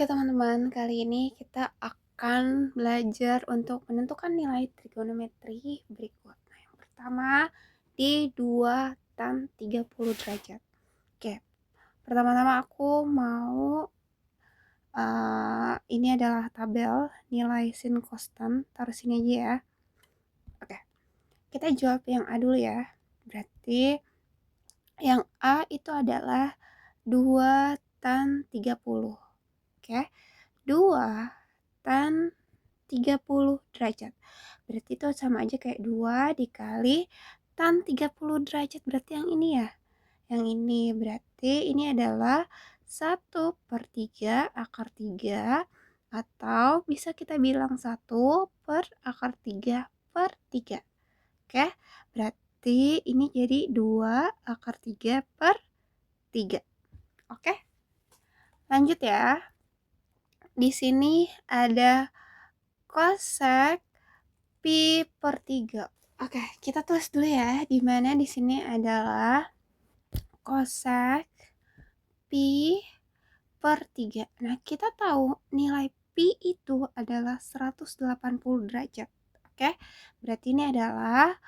Oke teman-teman, kali ini kita akan belajar untuk menentukan nilai trigonometri berikut. Nah, yang pertama di 2 tan 30 derajat. Oke, pertama-tama aku mau ini adalah tabel nilai sin cos tan, taruh sini aja ya. Oke, kita jawab yang A dulu ya. Berarti yang A itu adalah 2 tan 30. Oke, 2 tan 30 derajat. Berarti itu sama aja kayak 2 dikali tan 30 derajat. Berarti yang ini ya. Yang ini berarti ini adalah 1/3 akar 3. Atau bisa kita bilang 1/akar 3/3. Oke, berarti ini jadi 2/3/3. Oke, lanjut ya. Di sini ada kosek pi/3. Oke, kita tulis dulu ya, di mana di sini adalah kosek pi/3. Nah, kita tahu nilai pi itu adalah 180 derajat. Oke, berarti ini adalah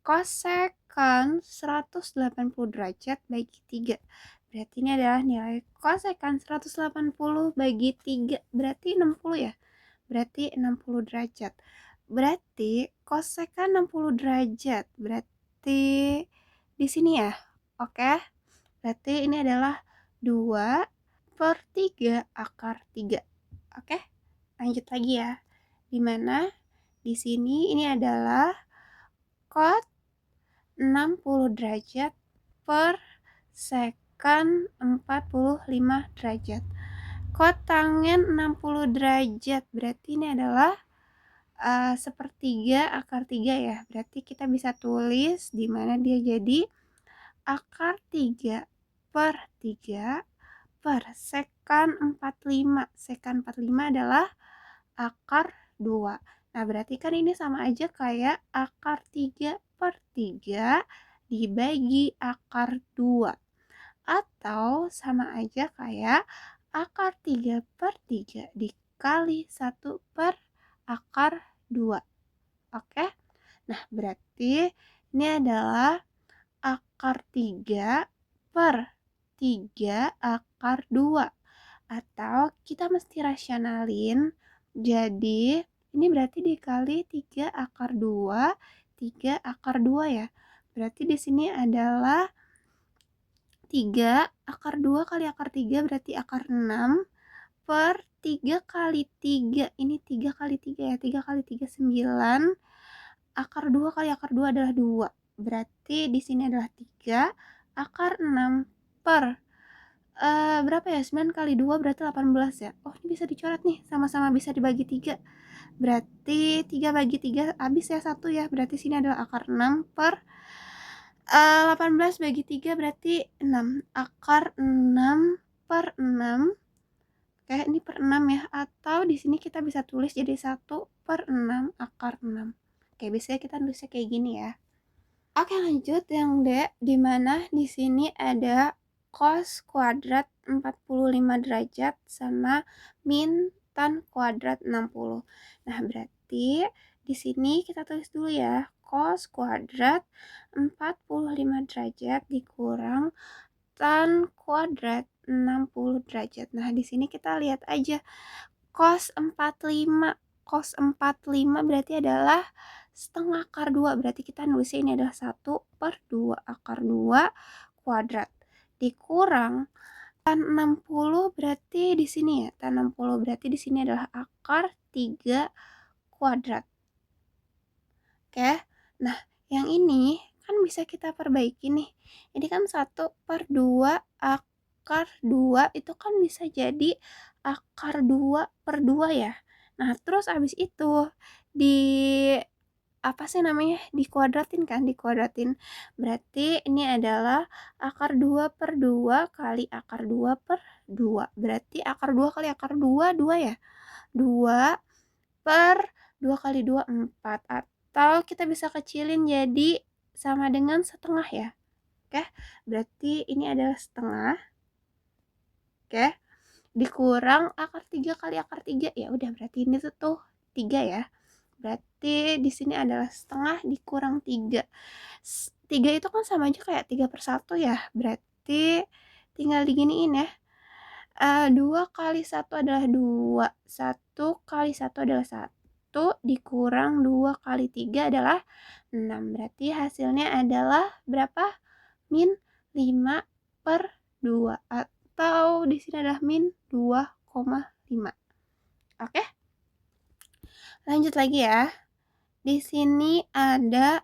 kosekan 180 derajat bagi 3. Berarti ini adalah nilai kosekan 180 bagi 3. Berarti 60 ya. Berarti 60 derajat. Berarti kosekan 60 derajat. Berarti di sini ya. Oke. Berarti ini adalah 2/3 akar 3. Oke. Lanjut lagi ya. Dimana di sini ini adalah cos 60 derajat per sekan 45 derajat. Kotangen 60 derajat. Berarti ini adalah 1/3 akar 3 ya. Berarti kita bisa tulis di mana dia jadi akar 3/3 per sekan 45. Sekan 45 adalah akar 2. Nah, berarti kan ini sama aja kayak akar 3/3 dibagi akar 2. Atau sama aja kayak akar 3/3 dikali 1/akar 2. Oke? Nah, berarti ini adalah akar 3/3 akar 2. Atau kita mesti rasionalin. Jadi, ini berarti dikali 3/2, 3/2 ya. Berarti di sini adalah 3/2 kali akar 3 berarti akar 6 per 3 kali 3. Ini 3 kali 3 ya. 3 kali 3 9. Akar 2 kali akar 2 adalah 2. Berarti di sini adalah 3 akar 6 per berapa ya? 9 kali 2 berarti 18 ya. Oh, ini bisa dicoret nih. Sama-sama bisa dibagi 3. Berarti 3 bagi 3 habis ya 1 ya. Berarti sini adalah akar 6 per 18 bagi 3 berarti 6. Akar 6 per 6. Oke, ini per 6 ya. Atau di sini kita bisa tulis jadi 1/6 akar 6. Oke, biasanya kita tulisnya kayak gini ya. Oke, lanjut yang D, di mana di sini ada cos kuadrat 45 derajat sama min tan kuadrat 60. Nah, berarti di sini kita tulis dulu ya. Cos kuadrat 45 derajat dikurang tan kuadrat 60 derajat. Nah, di sini kita lihat aja cos 45. Cos 45 berarti adalah setengah akar 2. Berarti kita nulisnya ini adalah 1/2 akar 2 kuadrat. Dikurang tan 60 berarti di sini ya. Tan 60 berarti di sini adalah akar 3 kuadrat. Oke. Nah, yang ini kan bisa kita perbaiki nih. Ini kan 1/2 akar 2 itu kan bisa jadi akar 2/2 ya. Nah, terus abis itu di apa sih namanya? Dikuadratin kan, dikuadratin. Berarti ini adalah akar 2/2 kali akar 2/2. Berarti akar 2 kali akar 2, 2 ya. 2 per 2 kali 2, 4. Atau kita bisa kecilin jadi sama dengan setengah ya. Oke, berarti ini adalah setengah. Oke, dikurang akar 3 kali akar 3. Ya udah, berarti ini tuh 3 ya. Berarti di sini adalah setengah dikurang 3. 3 itu kan sama aja kayak 3/1 ya. Berarti tinggal diginiin ya. 2 kali 1 adalah 2. 1 kali 1 adalah 1. Dikurang 2 kali 3 adalah 6. Berarti hasilnya adalah berapa? Min 5/2. Atau di sini adalah min 2,5. Oke? Lanjut lagi ya. Di sini ada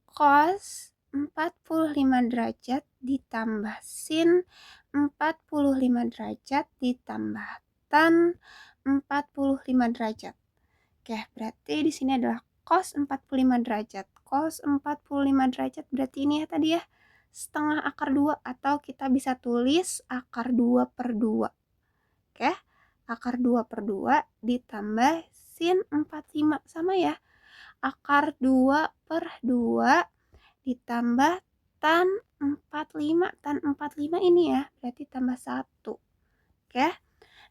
cos 45 derajat ditambah sin 45 derajat ditambah tan 45 derajat. Oke, berarti di sini adalah cos 45 derajat. Cos 45 derajat berarti ini ya tadi ya, setengah akar 2 atau kita bisa tulis akar 2/2. Oke, akar 2/2 ditambah sin 45 sama ya. Akar 2/2 ditambah tan 45. Tan 45 ini ya, berarti tambah 1. Oke.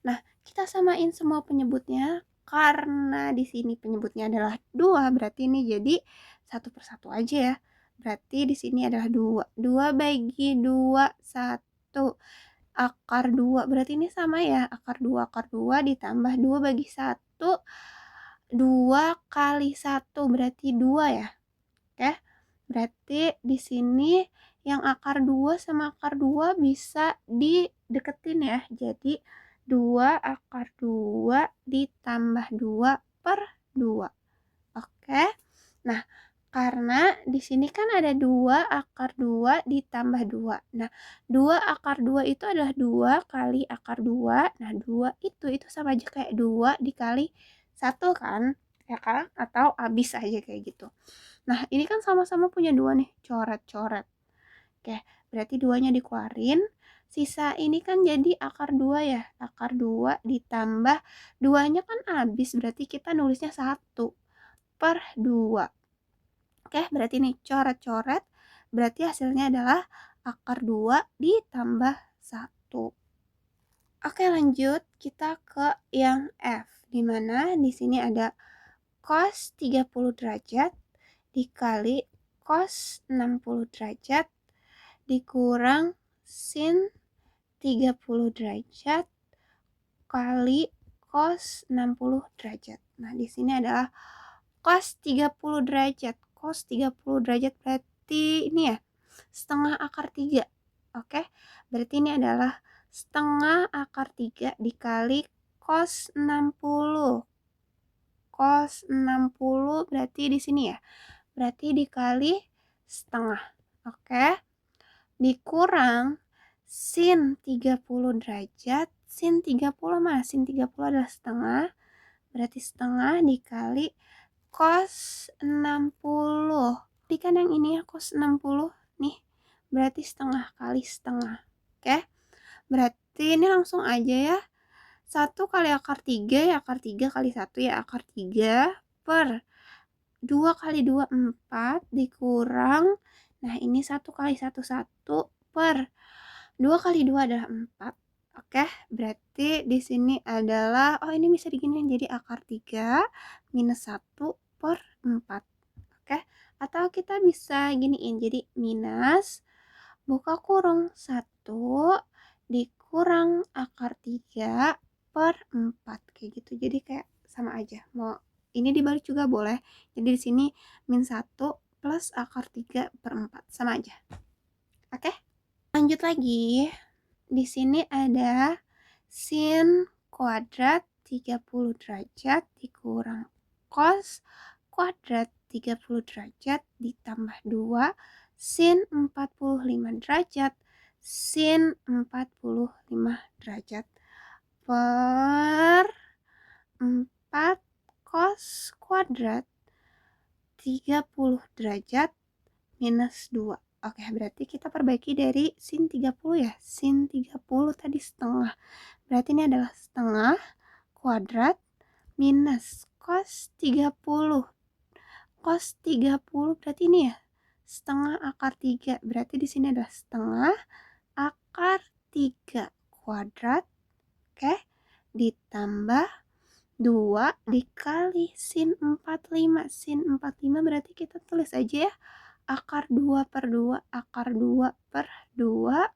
Nah, kita samain semua penyebutnya. Karena di sini penyebutnya adalah 2, berarti ini jadi 1/1 aja ya. Berarti di sini adalah 2. 2 bagi 2, 1. Akar 2, berarti ini sama ya. Akar 2 ditambah 2 bagi 1. 2 kali 1 berarti 2 ya. Oke. Berarti di sini yang akar 2 sama akar 2 bisa dideketin ya. Jadi 2 akar 2 ditambah 2/2. Oke. Nah, karena di sini kan ada 2 akar 2 ditambah 2. Nah, 2 akar 2 itu adalah 2 kali akar 2. Nah, 2 itu sama aja kayak 2 dikali 1 kan? Ya kan? Atau habis aja kayak gitu. Nah, ini kan sama-sama punya 2 nih, coret-coret. Oke, berarti 2-nya dikeluarin. Sisa ini kan jadi akar 2 ya. Akar 2 ditambah 2-nya kan habis, berarti kita nulisnya 1/2. Oke, berarti ini coret-coret. Berarti hasilnya adalah akar 2 ditambah 1. Oke, lanjut kita ke yang F. Dimana di sini ada cos 30 derajat dikali cos 60 derajat dikurang sin 30 derajat kali cos 60 derajat. Nah, di sini adalah cos 30 derajat. Cos 30 derajat berarti ini ya, setengah akar 3. Oke, berarti ini adalah setengah akar 3 dikali cos 60. Cos 60 berarti di sini ya. Berarti dikali setengah. Oke. Dikurang sin 30 derajat. Sin 30 mana? Sin 30 adalah setengah. Berarti setengah dikali cos 60. Jadi kan yang ini ya cos 60 nih. Berarti setengah kali setengah. Oke. Berarti ini langsung aja ya. 1 kali akar 3 ya, akar 3 kali 1 ya, akar 3 per 2 kali 2, 4 dikurang. Nah, ini 1 kali 1, 1 per 2 kali 2 adalah 4. Oke, berarti di sini adalah, oh ini bisa diginiin jadi akar 3 minus 1/4. Oke, atau kita bisa giniin jadi minus buka kurung 1 dikurang akar 3/4 kayak gitu. Jadi kayak sama aja. Mau ini dibalik juga boleh. Jadi di sini min 1 plus akar 3/4 sama aja. Oke? Lanjut lagi. Di sini ada sin kuadrat 30 derajat dikurang cos kuadrat 30 derajat ditambah 2 sin 45 derajat sin 45 derajat per 4 cos kuadrat 30 derajat minus 2. Oke, berarti kita perbaiki dari sin 30 ya. Sin 30 tadi setengah. Berarti ini adalah setengah kuadrat minus cos 30. Cos 30 berarti ini ya, setengah akar 3. Berarti di sini adalah setengah akar 3 kuadrat. Oke, ditambah 2 dikali sin 45. Sin 45 berarti kita tulis aja ya, akar 2 per 2, akar 2 per 2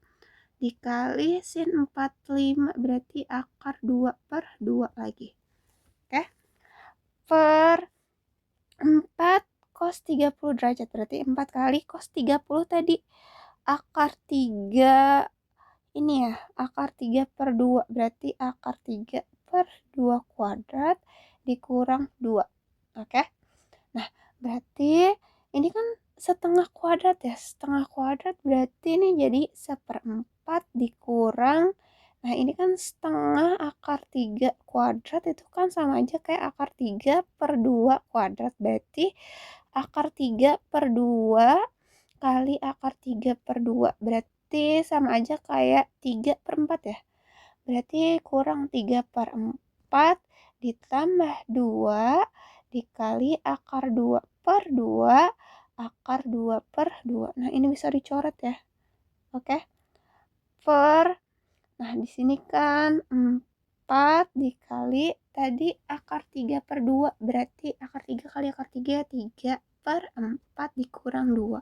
dikali sin 45 berarti akar 2 per 2 lagi. Oke, per 4 cos 30 derajat berarti 4 kali cos 30 tadi, akar 3 ini ya, akar 3 per 2 berarti akar 3 per 2 kuadrat dikurang 2. Oke, nah berarti ini kan setengah kuadrat ya, setengah kuadrat berarti ini jadi 1/4 dikurang, nah ini kan setengah akar 3 kuadrat itu kan sama aja kayak akar 3 per 2 kuadrat, berarti akar 3 per 2 kali akar 3 per 2 berarti sama aja kayak 3 per 4 ya, berarti kurang 3 per 4 ditambah 2 dikali akar 2 per 2 akar 2 per 2. Nah ini bisa dicoret ya. Oke, nah di sini kan 4 dikali tadi akar 3 per 2 berarti akar 3 kali akar 3 3 per 4 dikurang 2.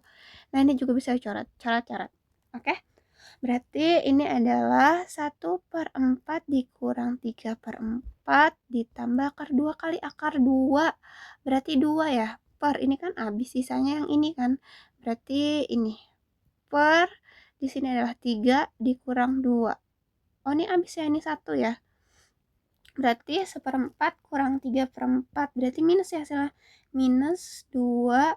Nah ini juga bisa dicoret, coret-coret. Oke, berarti ini adalah 1/4 dikurang 3 per 4 ditambah akar 2 kali akar 2 berarti 2 ya, per ini kan habis sisanya yang ini kan, berarti ini per di sini adalah 3 dikurang 2. Oh ini habis ya, ini 1 ya, berarti 1/4 kurang 3 per 4 berarti minus ya hasilnya, minus 2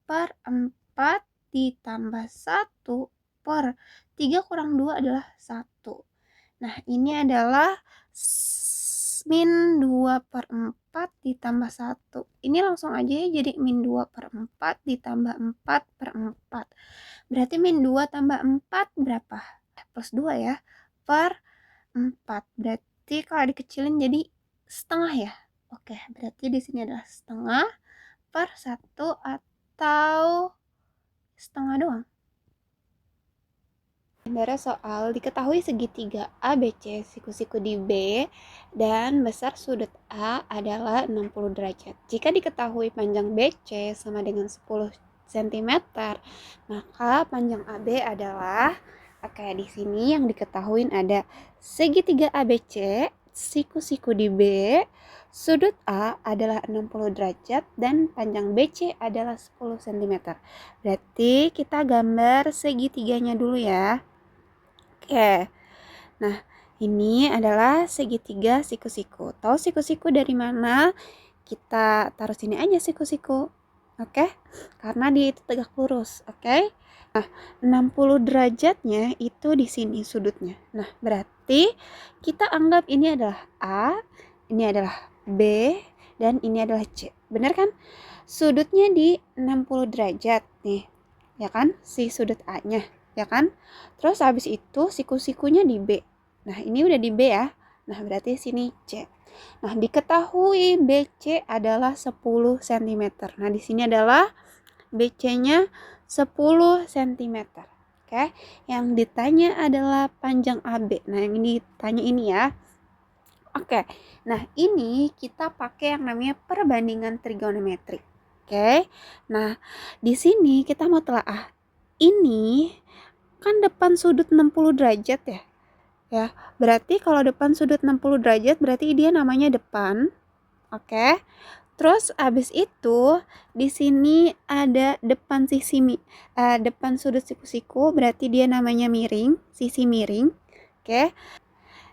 per 4 ditambah 1 per 3 kurang 2 adalah 1. Nah ini adalah min 2 per 4 ditambah 1. Ini langsung aja ya jadi min 2 per 4 ditambah 4 per 4. Berarti min 2 tambah 4 berapa? Plus 2 ya, per 4. Berarti kalau dikecilin jadi setengah ya. Oke, berarti di sini adalah setengah per 1 atau setengah doang. Gambar soal diketahui segitiga ABC siku-siku di B dan besar sudut A adalah 60 derajat. Jika diketahui panjang BC sama dengan 10 cm, maka panjang AB adalah, oke, di sini yang diketahui ada segitiga ABC siku-siku di B, sudut A adalah 60 derajat dan panjang BC adalah 10 cm. Berarti kita gambar segitiganya dulu ya. Oke, nah ini adalah segitiga siku-siku. Tahu siku-siku dari mana? Kita taruh sini aja siku-siku. Oke, karena dia itu tegak lurus. Oke, nah 60 derajatnya itu di sini sudutnya. Nah berarti kita anggap ini adalah A, ini adalah B, dan ini adalah C. Benar kan? Sudutnya di 60 derajat nih, ya kan? Si sudut A-nya, ya kan? Terus habis itu siku-sikunya di B. Nah, ini udah di B ya. Nah, berarti sini C. Nah, diketahui BC adalah 10 cm. Nah, di sini adalah BC-nya 10 cm. Oke, yang ditanya adalah panjang AB. Nah, yang ditanya ini ya. Oke, nah ini kita pakai yang namanya perbandingan trigonometri. Oke, nah di sini kita mau telaah. Ini kan depan sudut 60 derajat ya. Ya, berarti kalau depan sudut 60 derajat berarti dia namanya depan. Oke. Terus abis itu di sini ada depan depan sudut siku-siku berarti dia namanya miring, sisi miring. Oke.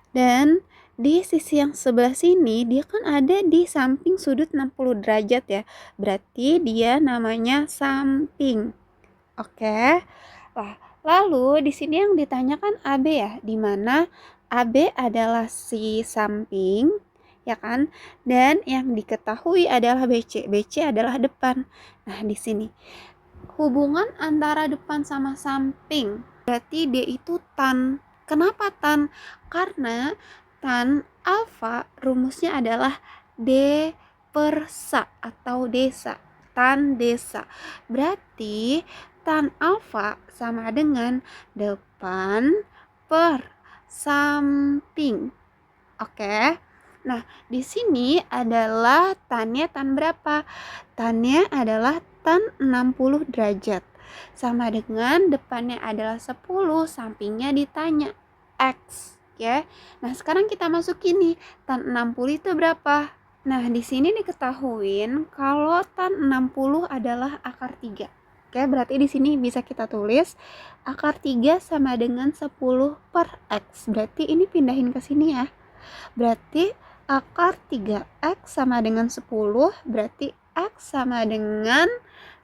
Dan di sisi yang sebelah sini dia kan ada di samping sudut 60 derajat ya. Berarti dia namanya samping. Oke. Lah, lalu di sini yang ditanyakan AB ya, di mana AB adalah si samping, ya kan? Dan yang diketahui adalah BC. BC adalah depan. Nah, di sini hubungan antara depan sama samping berarti D itu tan. Kenapa tan? Karena tan alfa rumusnya adalah D per sa atau desa. Tan desa. Berarti tan alfa sama dengan depan per samping. Oke. Nah, di sini adalah tannya tan berapa? Tannya adalah tan 60 derajat. Sama dengan depannya adalah 10, sampingnya ditanya X. Ya. Nah, sekarang kita masukin nih, tan 60 itu berapa? Nah, di sini diketahuin kalau tan 60 adalah akar 3. Oke, berarti di sini bisa kita tulis akar 3 sama dengan 10 per X. Berarti ini pindahin ke sini ya. Berarti akar 3X sama dengan 10, berarti X sama dengan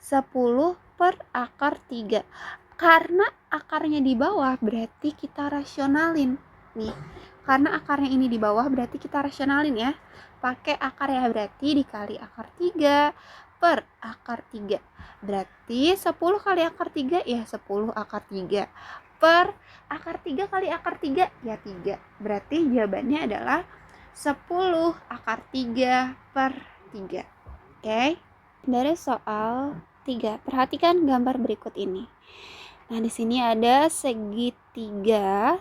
10 per akar 3. Karena akarnya di bawah, berarti kita rasionalin. Nih, karena akarnya ini di bawah, berarti kita rasionalin ya. Pakai akar ya, berarti dikali akar 3 per akar 3. Berarti 10 kali akar 3 ya 10 akar 3 per akar 3 kali akar 3 ya 3. Berarti jawabannya adalah 10 akar 3 per 3. Oke. Dari soal 3, perhatikan gambar berikut ini. Nah, di sini ada segitiga.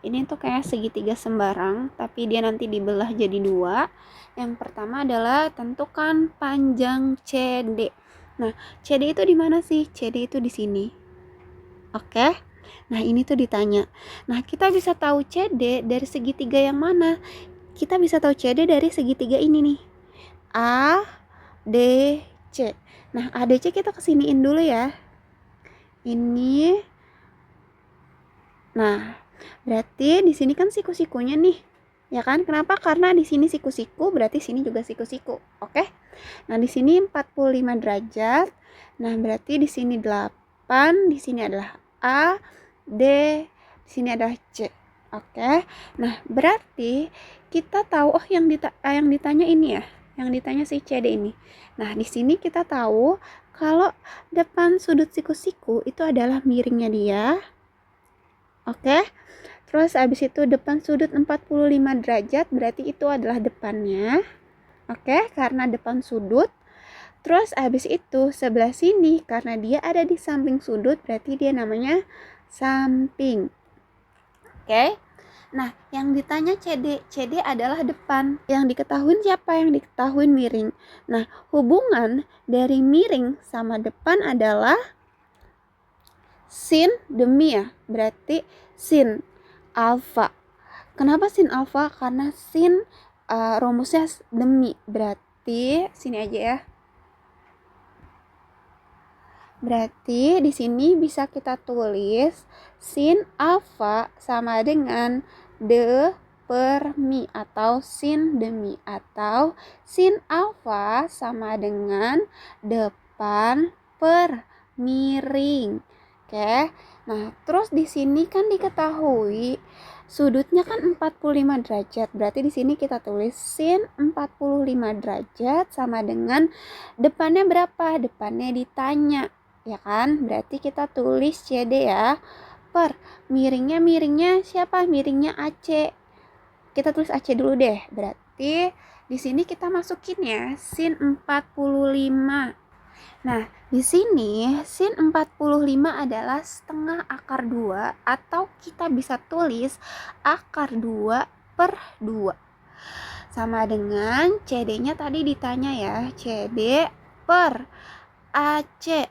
Ini tuh kayak segitiga sembarang, tapi dia nanti dibelah jadi 2. Yang pertama adalah tentukan panjang CD. Nah, CD itu di mana sih? CD itu di sini. Oke. Nah, ini tuh ditanya. Nah, kita bisa tahu CD dari segitiga yang mana? Kita bisa tahu CD dari segitiga ini nih. A, D, C. Nah, ADC kita kesiniin dulu ya. Ini. Nah, berarti di sini kan siku-sikunya nih. Ya kan? Kenapa? Karena di sini siku-siku, berarti sini juga siku-siku. Oke? Nah, di sini 45 derajat. Nah, berarti di sini 8, di sini adalah A, D, di sini adalah C. Oke. Nah, berarti kita tahu yang ditanya ini ya. Yang ditanya si CD ini. Nah, di sini kita tahu kalau depan sudut siku-siku itu adalah miringnya dia. Oke. Terus habis itu depan sudut 45 derajat berarti itu adalah depannya. Oke, karena depan sudut. Terus habis itu sebelah sini karena dia ada di samping sudut berarti dia namanya samping. Oke. Nah, yang ditanya CD, CD adalah depan. Yang diketahui siapa? Yang diketahui miring. Nah, hubungan dari miring sama depan adalah sin demi ya. Berarti sin alfa. Kenapa sin alfa? Karena sin rumusnya demi. Berarti sini aja ya. Berarti di sini bisa kita tulis sin alfa sama dengan de per mi atau sin demi atau sin alfa sama dengan depan per miring. Oke. Nah, terus di sini kan diketahui sudutnya kan 45 derajat. Berarti di sini kita tulis sin 45 derajat sama dengan depannya berapa? Depannya ditanya. Ya kan? Berarti kita tulis CD ya. Per miringnya siapa? Miringnya AC. Kita tulis AC dulu deh. Berarti di sini kita masukin ya sin 45. Nah, di sini sin 45 adalah setengah akar 2 atau kita bisa tulis akar 2 per 2. Sama dengan CD-nya tadi ditanya ya, CD per AC,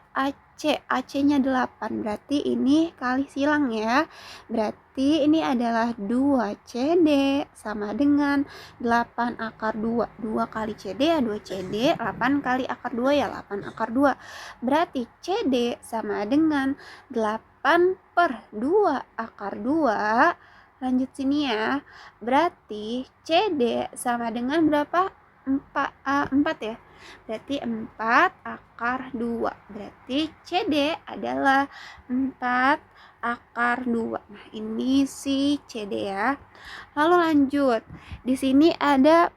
AC-nya 8, berarti ini kali silang ya. Berarti ini adalah 2 CD sama dengan 8 akar 2. 2 kali CD ya 2 CD, 8 kali akar 2 ya 8 akar 2. Berarti CD sama dengan 8 per 2 akar 2. Lanjut sini ya. Berarti CD sama dengan berapa? 4 ya. Berarti 4 akar 2. Berarti CD adalah 4 akar 2. Nah, ini si CD ya. Lalu lanjut. Di sini ada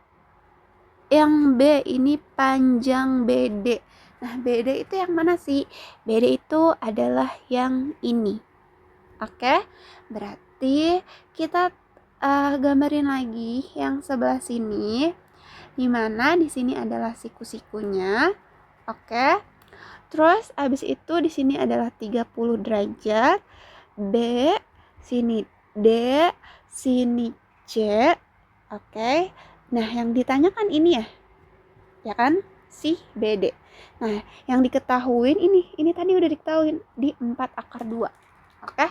yang B, ini panjang BD. Nah, BD itu yang mana sih? BD itu adalah yang ini. Oke? Berarti kita gambarin lagi yang sebelah sini. Dimana di sini adalah siku-sikunya. Oke. Terus habis itu di sini adalah 30 derajat. B, sini D, sini C. Oke. Nah, yang ditanyakan ini ya kan? Si BD. Nah, yang diketahuin ini tadi udah diketahuin di 4 akar 2. Oke?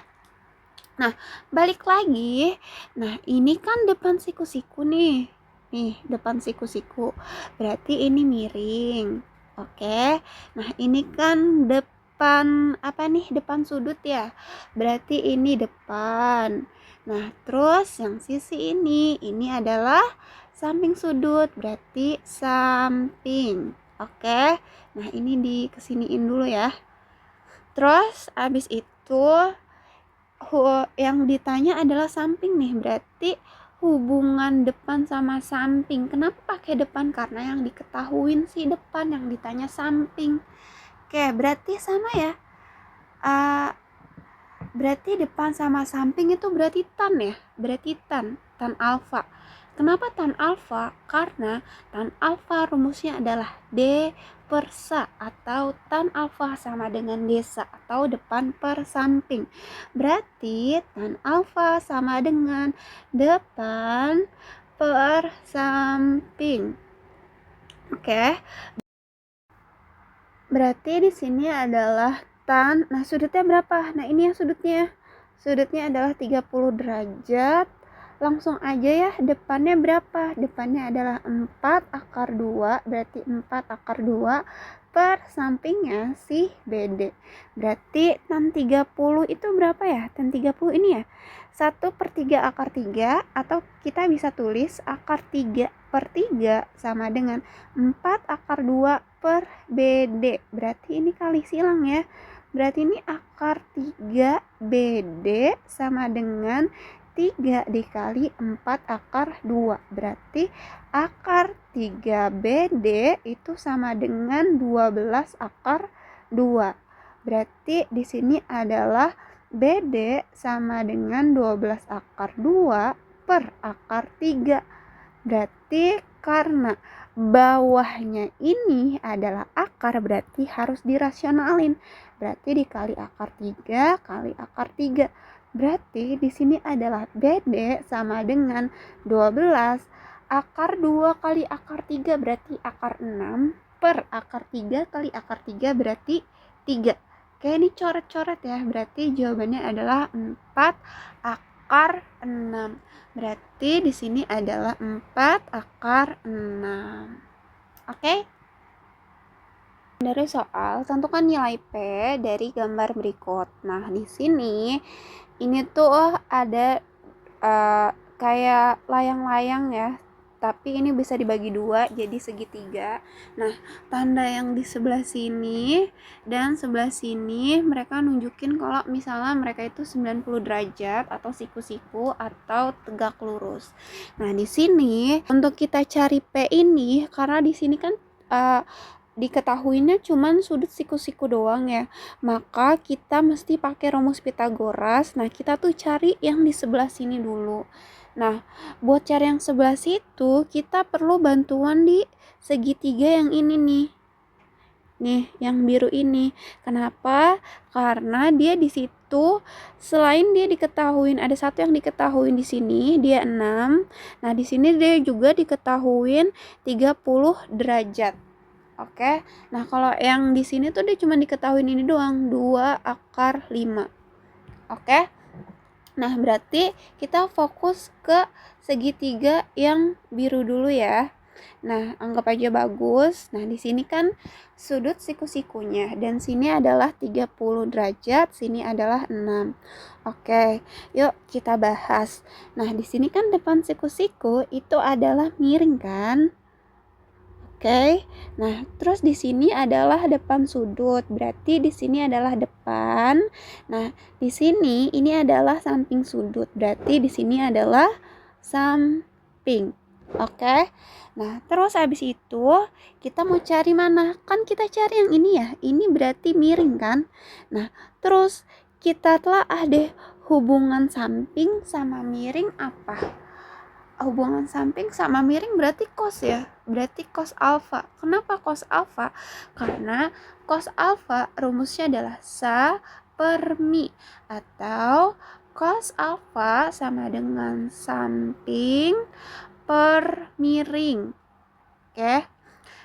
Nah, balik lagi. Nah, ini kan depan siku-siku nih. Nih, depan siku-siku. Berarti ini miring. Oke. Nah, ini kan depan apa nih? Depan sudut ya. Berarti ini depan. Nah, terus yang sisi ini adalah samping sudut. Berarti samping. Oke. Nah, ini dikesiniin dulu ya. Terus abis itu yang ditanya adalah samping nih, berarti hubungan depan sama samping. Kenapa pakai depan? Karena yang diketahuin sih depan, yang ditanya samping. Oke, berarti sama ya. Berarti depan sama samping itu berarti tan ya, berarti tan alfa. Kenapa tan alfa? Karena tan alfa rumusnya adalah D per sa, atau tan alfa sama dengan desa atau depan per samping. Berarti tan alfa sama dengan depan per samping. Oke. Berarti di sini adalah tan. Nah, sudutnya berapa? Nah, ini yang sudutnya. Sudutnya adalah 30 derajat. Langsung aja ya, depannya berapa? Depannya adalah 4 akar 2, berarti 4 akar 2 per sampingnya si BD. Berarti tan 30 itu berapa ya? Tan 30 ini ya. 1/3 akar 3, atau kita bisa tulis akar 3 per 3 sama dengan 4 akar 2 per BD. Berarti ini kali silang ya. Berarti ini akar 3 BD sama dengan 3 dikali 4 akar 2. Berarti akar 3 BD itu sama dengan 12 akar 2. Berarti di sini adalah BD sama dengan 12 akar 2 per akar 3. Berarti karena bawahnya ini adalah akar, berarti harus dirasionalin. Berarti dikali akar 3 kali akar 3. Berarti di sini adalah BD sama dengan 12 akar 2 kali akar 3, berarti akar 6 per akar 3 kali akar 3, berarti 3. Oke, ini coret-coret ya. Berarti jawabannya adalah 4 akar 6. Berarti di sini adalah 4 akar 6. Oke? Dari soal, tentukan nilai P dari gambar berikut. Nah, di sini ini tuh ada kayak layang-layang ya, tapi ini bisa dibagi 2 jadi segitiga. Nah, tanda yang di sebelah sini dan sebelah sini mereka nunjukin kalau misalnya mereka itu 90 derajat atau siku-siku atau tegak lurus. Nah, di sini untuk kita cari P ini, karena di sini kan diketahuinya cuman sudut siku-siku doang ya, maka kita mesti pakai rumus Pitagoras. Nah, kita tuh cari yang di sebelah sini dulu. Nah, buat cari yang sebelah situ kita perlu bantuan di segitiga yang ini nih, yang biru ini. Kenapa? Karena dia di situ selain dia diketahuin ada satu yang diketahuin di sini, dia 6. Nah, di sini dia juga diketahuin 30 derajat. Oke. Nah, kalau yang di sini tuh dia cuma diketahuin ini doang, 2 akar 5. Oke. Nah, berarti kita fokus ke segitiga yang biru dulu ya. Nah, anggap aja bagus. Nah, di sini kan sudut siku-sikunya dan sini adalah 30 derajat, sini adalah 6. Oke, yuk kita bahas. Nah, di sini kan depan siku-siku itu adalah miring kan? Oke. Nah, terus di sini adalah depan sudut. Berarti di sini adalah depan. Nah, di sini ini adalah samping sudut. Berarti di sini adalah samping. Oke. Nah, terus habis itu kita mau cari mana? Kan kita cari yang ini ya. Ini berarti miring kan? Nah, terus kita telah deh hubungan samping sama miring apa? Hubungan samping sama miring berarti cos ya, berarti cos alfa. Kenapa cos alfa? Karena cos alfa rumusnya adalah sa per mi, atau cos alfa sama dengan samping per miring. Oke.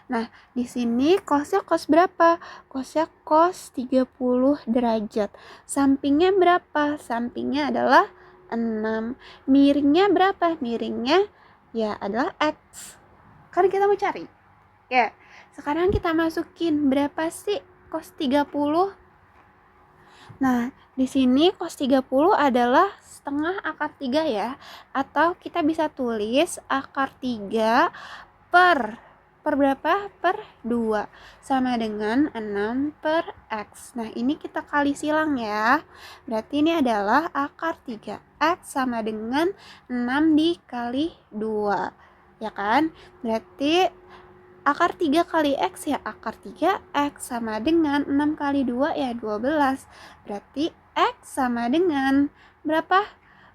Nah, di sini cosnya cos berapa? Cosnya cos 30 derajat. Sampingnya berapa? Sampingnya adalah 6. Miringnya berapa? Miringnya ya adalah X. Kan kita mau cari. Ya, sekarang kita masukin berapa sih cos 30? Nah, di sini cos 30 adalah setengah akar 3 ya. Atau kita bisa tulis akar 3 per berapa? Per 2 sama dengan 6 per X. Nah, ini kita kali silang ya. Berarti ini adalah akar 3. X sama dengan 6 dikali 2. Ya kan? Berarti akar 3 kali X ya akar 3X sama dengan 6 kali 2 ya 12. Berarti X sama dengan berapa?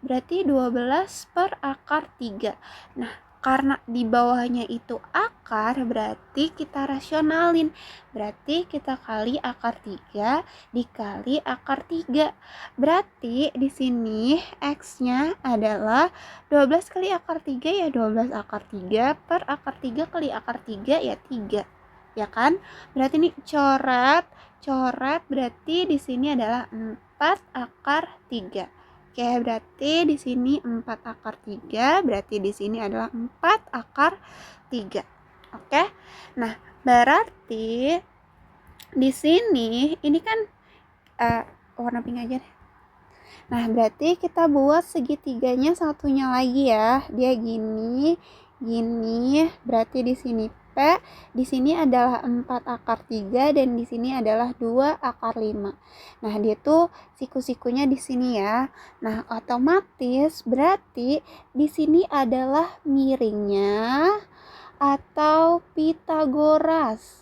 Berarti 12 per akar 3. Nah, karena di bawahnya itu akar, berarti kita rasionalin. Berarti kita kali akar 3 dikali akar 3. Berarti di sini X-nya adalah 12 kali akar 3 ya 12 akar 3 per akar 3 kali akar 3 ya 3. Ya kan? Berarti ini coret berarti di sini adalah 4 akar 3. Oke, berarti di sini 4 akar 3, berarti di sini adalah 4 akar 3. Oke. Nah, berarti di sini ini kan warna pink aja deh. Nah, berarti kita buat segitiganya satunya lagi ya. Dia gini, berarti di sini P, di sini adalah 4 akar 3 dan di sini adalah 2 akar 5. Nah, dia tuh siku-sikunya di sini ya. Nah, otomatis berarti di sini adalah miringnya atau Pitagoras.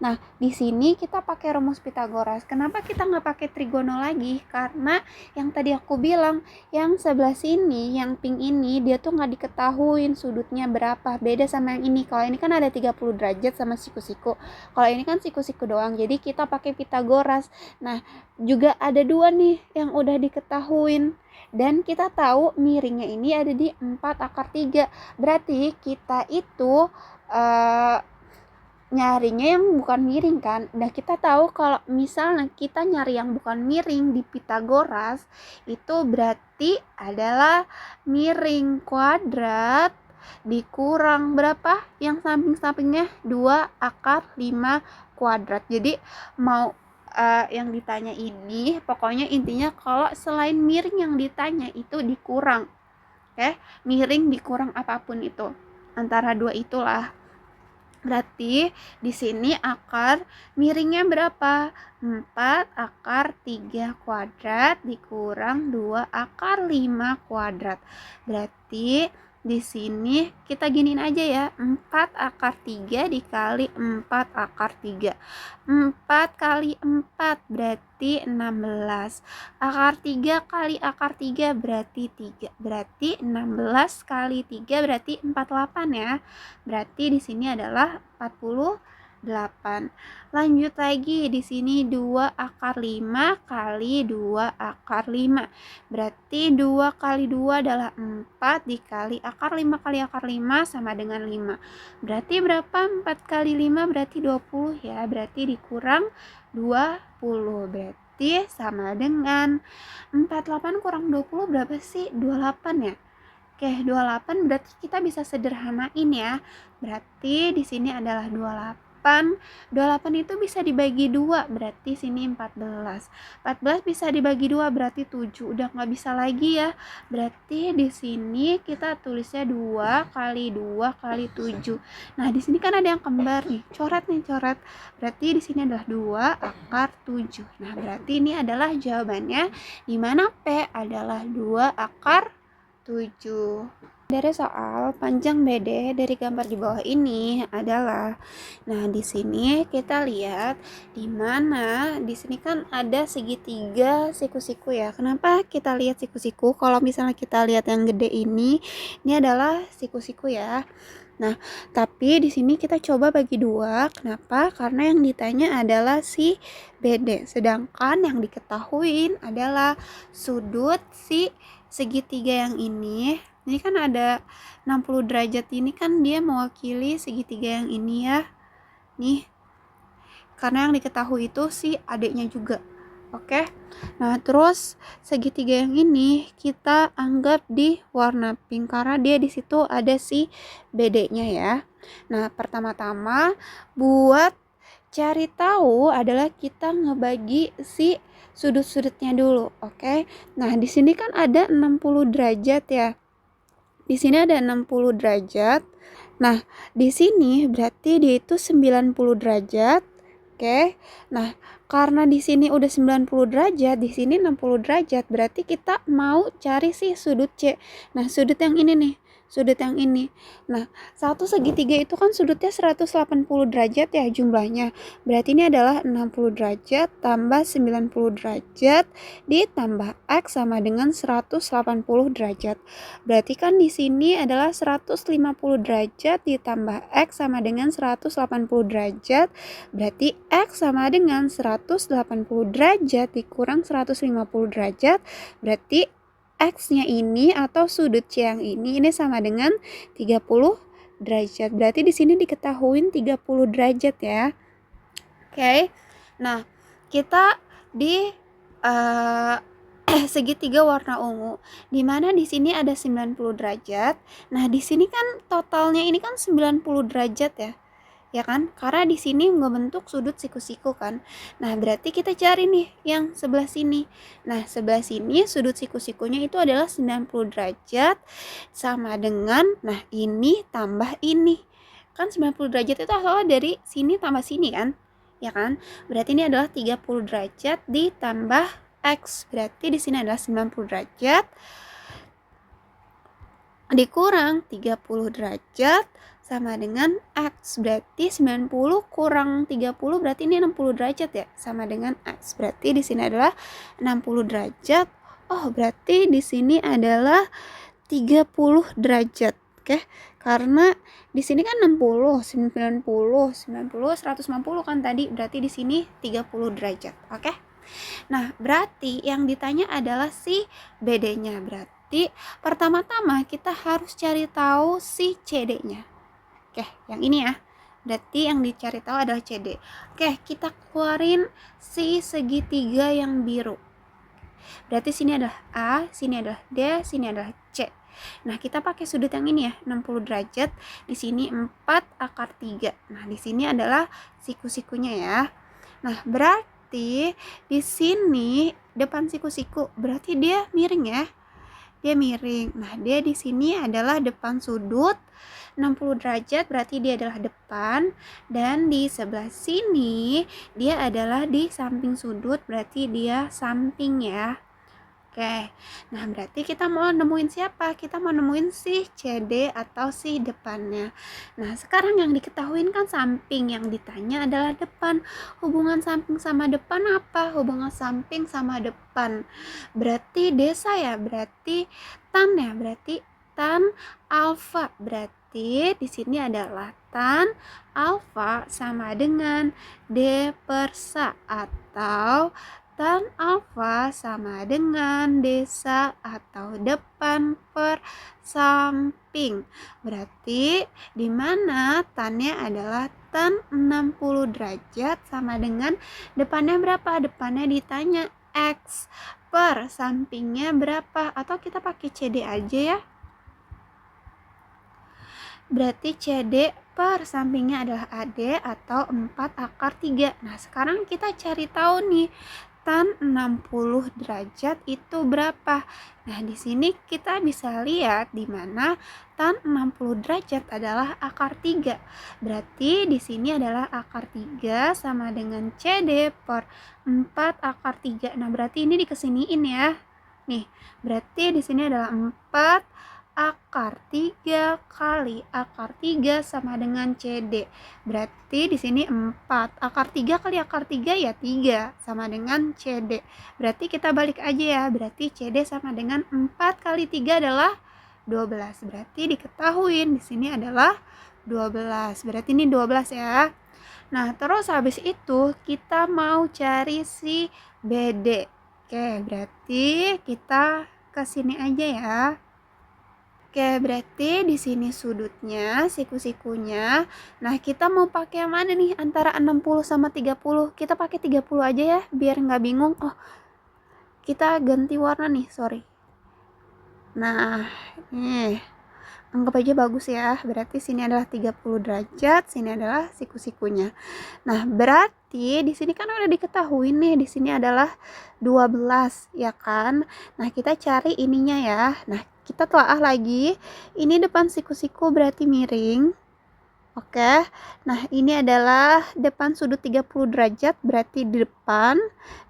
Nah, di sini kita pakai rumus Pitagoras. Kenapa kita nggak pakai trigono lagi? Karena yang tadi aku bilang, yang sebelah sini, yang pink ini, dia tuh nggak diketahuin sudutnya berapa. Beda sama yang ini. Kalau ini kan ada 30 derajat sama siku-siku. Kalau ini kan siku-siku doang. Jadi kita pakai Pitagoras. Nah, juga ada 2 nih yang udah diketahuin. Dan kita tahu miringnya ini ada di 4 akar 3. Berarti kita itu nyarinya yang bukan miring kan. Nah, kita tahu kalau misalnya kita nyari yang bukan miring di Pitagoras, itu berarti adalah miring kuadrat dikurang berapa? Yang samping-sampingnya 2 akar 5 kuadrat. Jadi mau yang ditanya ini, pokoknya intinya kalau selain miring yang ditanya itu dikurang. Oke, miring dikurang apapun itu. Antara 2 itulah. Berarti di sini akar miringnya berapa? 4 akar 3 kuadrat dikurang 2 akar 5 kuadrat. Berarti di sini kita giniin aja ya. 4 akar 3 dikali 4 akar 3. 4 kali 4 berarti 16. Akar 3 kali akar 3 berarti 3. Berarti 16 kali 3 berarti 48 ya. Berarti di sini adalah 48. Lanjut lagi di sini 2 akar 5 kali 2 akar 5. Berarti 2 kali 2 adalah 4 dikali akar 5 kali akar 5 sama dengan 5. Berarti berapa? 4 kali 5 berarti 20 ya. Berarti dikurang 20. Berarti sama dengan 48 kurang 20 berapa sih? 28 ya. Oke, 28 berarti kita bisa sederhanain ya. Berarti di sini adalah 28. 28 itu bisa dibagi 2, berarti sini 14. 14 bisa dibagi 2 berarti 7. Udah nggak bisa lagi ya. Berarti di sini kita tulisnya 2 kali 2 kali 7. Nah, di sini kan ada yang kembar nih. Coret. Berarti di sini adalah 2 akar 7. Nah, berarti ini adalah jawabannya, di mana P adalah 2 akar 7. Dari soal panjang BD dari gambar di bawah ini adalah, nah di sini kita lihat di mana di sini kan ada segitiga siku-siku ya. Kenapa kita lihat siku-siku? Kalau misalnya kita lihat yang gede ini adalah siku-siku ya. Nah, tapi di sini kita coba bagi 2. Kenapa? Karena yang ditanya adalah si BD, sedangkan yang diketahuin adalah sudut si segitiga yang ini Ini kan ada 60 derajat, ini kan dia mewakili segitiga yang ini ya. Nih, karena yang diketahui itu si adeknya juga. Oke. Nah, terus segitiga yang ini kita anggap di warna pink karena dia di situ ada si BD-nya ya. Nah, pertama-tama buat cari tahu adalah kita ngebagi si sudut-sudutnya dulu, oke? Nah, di sini kan ada 60 derajat ya. Di sini ada 60 derajat. Nah, di sini berarti dia itu 90 derajat. Oke. Nah, karena di sini udah 90 derajat, di sini 60 derajat, berarti kita mau cari sih sudut C. Nah, sudut yang ini nih, sudut yang ini. Nah, satu segitiga itu kan sudutnya 180 derajat ya jumlahnya. Berarti ini adalah 60 derajat tambah 90 derajat ditambah X sama dengan 180 derajat. Berarti kan di sini adalah 150 derajat ditambah X sama dengan 180 derajat. Berarti X sama dengan 180 derajat dikurang 150 derajat. Berarti X-nya ini atau sudut C yang ini sama dengan 30 derajat. Berarti di sini diketahui 30 derajat ya. Oke. Nah, kita di segitiga warna ungu, dimana di sini ada 90 derajat. Nah, di sini kan totalnya ini kan 90 derajat ya. Ya kan? Karena di sini ngebentuk sudut siku-siku kan. Nah, berarti kita cari nih yang sebelah sini. Nah, sebelah sini sudut siku-sikunya itu adalah 90 derajat sama dengan, nah ini tambah ini. Kan 90 derajat itu asalnya dari sini tambah sini kan? Ya kan? Berarti ini adalah 30 derajat ditambah X. Berarti di sini adalah 90 derajat dikurang 30 derajat sama dengan X. Berarti 90 kurang 30 berarti ini 60 derajat ya, sama dengan X. Berarti di sini adalah 60 derajat. Oh, berarti di sini adalah 30 derajat. Oke. Karena di sini kan 60, 90, 90, 150 kan tadi. Berarti di sini 30 derajat. Oke. Nah, berarti yang ditanya adalah si BD-nya. Berarti pertama-tama kita harus cari tahu si CD-nya. Oke, yang ini ya. Berarti yang dicari tahu adalah CD. Oke, kita keluarin si segitiga yang biru. Berarti sini adalah A, sini adalah D, sini adalah C. Nah, kita pakai sudut yang ini ya, 60 derajat. Di sini 4 akar 3. Nah, di sini adalah siku-sikunya ya. Nah, berarti di sini depan siku-siku, berarti dia miring ya. Dia miring. Nah, dia di sini adalah depan sudut 60 derajat, berarti dia adalah depan, dan di sebelah sini dia adalah di samping sudut, berarti dia samping ya. Oke. Nah, berarti kita mau nemuin siapa? Kita mau nemuin si CD atau si depannya. Nah, sekarang yang diketahuin kan samping, yang ditanya adalah depan. Hubungan samping sama depan apa? Hubungan samping sama depan berarti desa ya, berarti tan ya, berarti tan alfa. Berarti di sini adalah tan alfa sama dengan D per sa, atau tan alfa sama dengan desa atau depan per samping. Berarti di mana tannya adalah tan 60 derajat sama dengan depannya berapa? Depannya ditanya X, per sampingnya berapa? Atau kita pakai CD aja ya. Berarti CD per sampingnya adalah AD atau 4 akar 3. Nah, sekarang kita cari tahu nih, tan 60 derajat itu berapa? Nah, di sini kita bisa lihat di mana tan 60 derajat adalah akar 3. Berarti di sini adalah akar 3 sama dengan CD per 4 akar 3. Nah, berarti ini dikesiniin ya. Nih, berarti di sini adalah 4 akar 3 kali akar 3 sama dengan CD. Berarti di sini 4. Akar 3 kali akar 3 ya 3 sama dengan CD. Berarti kita balik aja ya. Berarti CD sama dengan 4 kali 3 adalah 12. Berarti diketahuin di sini adalah 12. Berarti ini 12 ya. Nah, terus habis itu kita mau cari si BD. Oke, berarti kita ke sini aja ya. Oke, berarti di sini sudutnya, siku-sikunya. Nah, kita mau pakai yang mana nih? Antara 60 sama 30. Kita pakai 30 aja ya, biar nggak bingung. Oh, kita ganti warna nih, sorry. Nah, nih. Anggap aja bagus ya. Berarti sini adalah 30 derajat, sini adalah siku-sikunya. Nah, berarti di sini kan udah diketahui nih, di sini adalah 12, ya kan? Nah, kita cari ininya ya. Nah, kita telaah lagi. Ini depan siku-siku berarti miring. Oke. Nah, ini adalah depan sudut 30 derajat berarti di depan.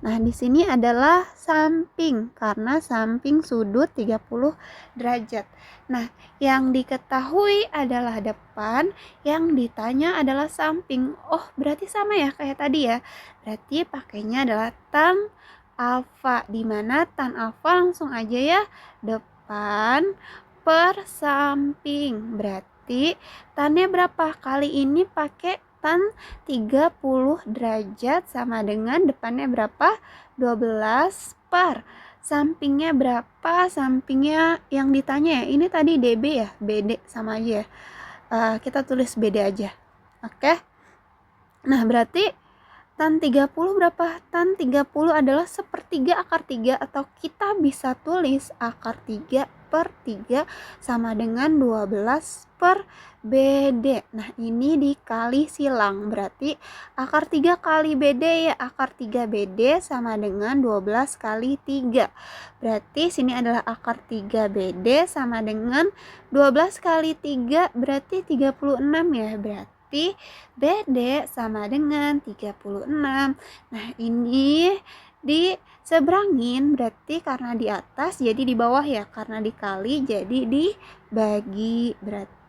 Nah, di sini adalah samping karena samping sudut 30 derajat. Nah, yang diketahui adalah depan, yang ditanya adalah samping. Oh, berarti sama ya kayak tadi ya. Berarti pakainya adalah tan alfa, di mana tan alfa langsung aja ya, depan per samping. Berarti tannya berapa? Kali ini pakai tan 30 derajat sama dengan depannya berapa? 12 per sampingnya berapa? Sampingnya yang ditanya ya, ini tadi DB ya, BD sama aja ya. Kita tulis BD aja. Oke. Nah, berarti tan 30 berapa? Tan 30 adalah sepertiga akar 3, atau kita bisa tulis akar 3 per 3 sama dengan 12 per BD. Nah, ini dikali silang. Berarti akar 3 kali BD ya, akar 3 BD sama dengan 12 kali 3. Berarti sini adalah akar 3 BD sama dengan 12 kali 3, berarti 36 ya. Berarti BD sama dengan 36. Nah, ini diseberangin, berarti karena di atas jadi di bawah ya, karena dikali jadi dibagi. Berarti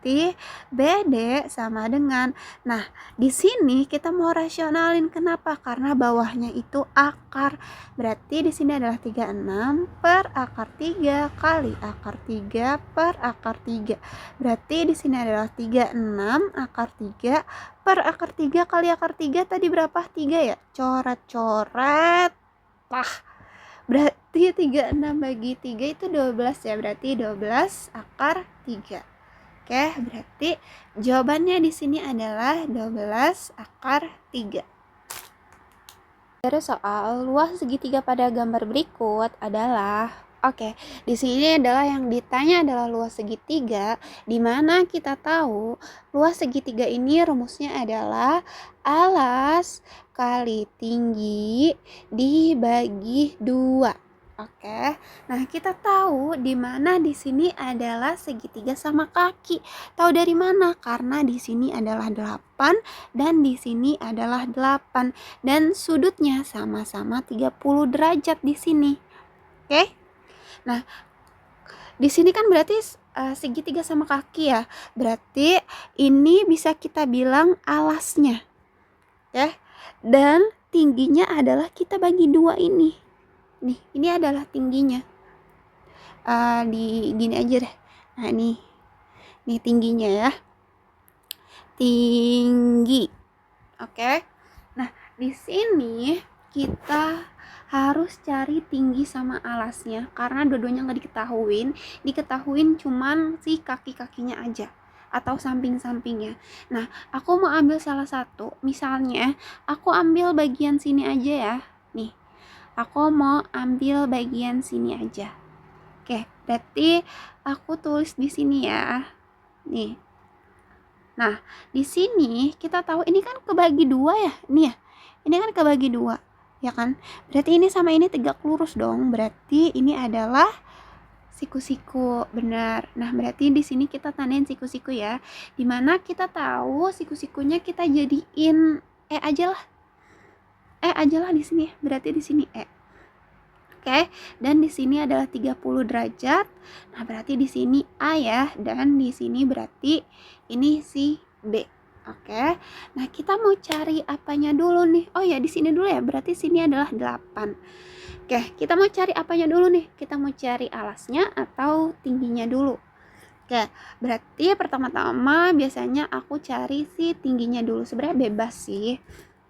BD sama dengan, nah di sini kita mau rasionalin. Kenapa? Karena bawahnya itu akar. Berarti di sini adalah 36 per akar 3 kali akar 3 per akar 3. Berarti di sini adalah 36 akar 3 per akar 3 kali akar 3 tadi berapa? 3 ya? Coret-coret. Pah. Berarti 36 bagi 3 itu 12 ya. Berarti 12 akar 3. Oke, berarti jawabannya di sini adalah 12 akar 3. Dari soal luas segitiga pada gambar berikut adalah, oke, di sini adalah yang ditanya adalah luas segitiga, di mana kita tahu luas segitiga ini rumusnya adalah alas kali tinggi dibagi 2. Oke. Nah, kita tahu di mana di sini adalah segitiga sama kaki. Tahu dari mana? Karena di sini adalah 8 dan di sini adalah 8. Dan sudutnya sama-sama 30 derajat di sini. Oke? Nah, di sini kan berarti segitiga sama kaki ya. Berarti ini bisa kita bilang alasnya. Oke? Dan tingginya adalah kita bagi 2 ini. Nih, ini adalah tingginya. Di gini aja deh. Nah, nih tingginya ya. Tinggi. Oke. Nah, di sini kita harus cari tinggi sama alasnya karena dua-duanya nggak diketahuin cuman si kaki-kakinya aja atau samping-sampingnya. Nah, aku mau ambil salah satu. Misalnya, aku ambil bagian sini aja ya. Nih, aku mau ambil bagian sini aja. Oke, berarti aku tulis di sini ya. Nih. Nah, di sini kita tahu ini kan kebagi 2 ya. Nih ya. Ini kan kebagi 2, ya kan? Berarti ini sama ini tegak lurus dong. Berarti ini adalah siku-siku, benar. Nah, berarti di sini kita tandain siku-siku ya. Dimana kita tahu siku-sikunya kita jadiin aja lah. Aja lah di sini. Berarti di sini Oke, dan di sini adalah 30 derajat. Nah, berarti di sini A ya, dan di sini berarti ini si B. Oke. Nah, kita mau cari apanya dulu nih? Oh ya, di sini dulu ya. Berarti sini adalah 8. Oke, kita mau cari apanya dulu nih? Kita mau cari alasnya atau tingginya dulu? Oke, berarti pertama-tama biasanya aku cari si tingginya dulu. Sebenarnya bebas sih.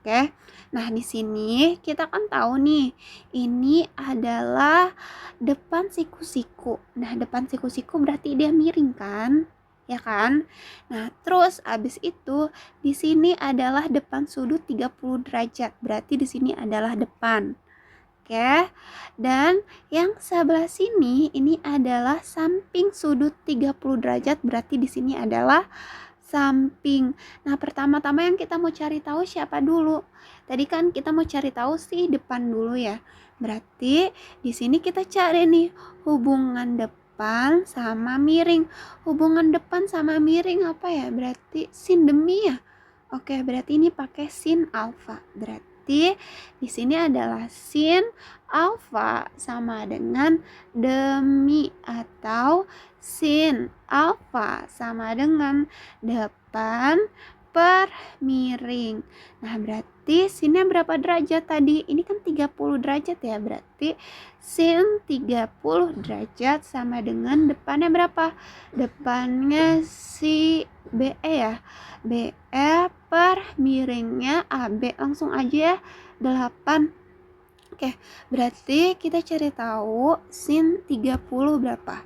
Oke. Nah, di sini kita kan tahu nih, ini adalah depan siku-siku. Nah, depan siku-siku berarti dia miring kan? Ya kan? Nah, terus abis itu di sini adalah depan sudut 30 derajat. Berarti di sini adalah depan. Oke. Dan yang sebelah sini ini adalah samping sudut 30 derajat. Berarti di sini adalah samping. Nah, pertama-tama yang kita mau cari tahu siapa dulu? Tadi kan kita mau cari tahu si depan dulu ya. Berarti di sini kita cari nih hubungan depan sama miring. Hubungan depan sama miring apa ya? Berarti sin demi ya. Oke, berarti ini pakai sin alfa. Berarti di sini adalah sin alfa sama dengan demi atau sin alfa sama dengan depan per miring. Nah, berarti sinnya berapa derajat tadi? Ini kan 30 derajat ya. Berarti sin 30 derajat sama dengan depannya berapa? Depannya si BE ya. BE per miringnya AB. Langsung aja ya. 8. Oke, berarti kita cari tahu sin 30 berapa?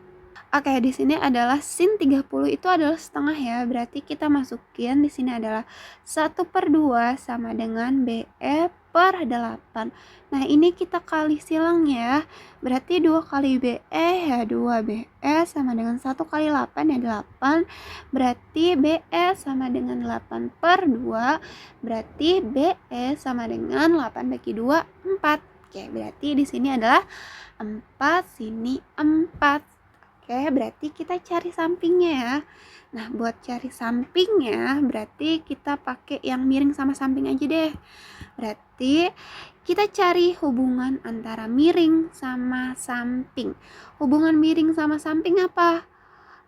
Oke, di sini adalah sin 30 itu adalah setengah ya. Berarti kita masukin di sini adalah 1/2 sama dengan BE per 8. Nah, ini kita kali silang ya. Berarti 2 kali BE ya 2 BE sama dengan 1 kali 8 ya 8. Berarti BE sama dengan 8/2. Berarti BE sama dengan 8 bagi 2, 4. Oke, berarti di sini adalah 4, sini 4. Oke, berarti kita cari sampingnya ya. Nah, buat cari sampingnya berarti kita pakai yang miring sama samping aja deh. Berarti kita cari hubungan antara miring sama samping. Hubungan miring sama samping apa?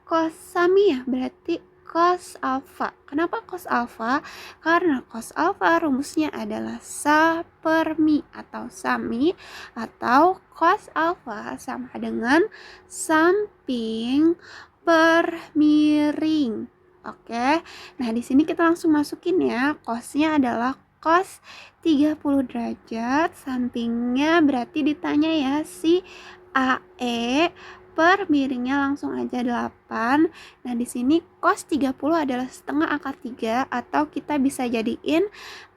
Cos sami ya, berarti cos alfa. Kenapa cos alfa? Karena cos alfa rumusnya adalah sa per mi atau sami, atau cos alfa sama dengan samping per miring. Oke. Nah, di sini kita langsung masukin ya. Cosnya adalah cos 30 derajat, sampingnya berarti ditanya ya si AE, per miringnya langsung aja 8. Nah, di sini cos 30 adalah setengah akar 3 atau kita bisa jadiin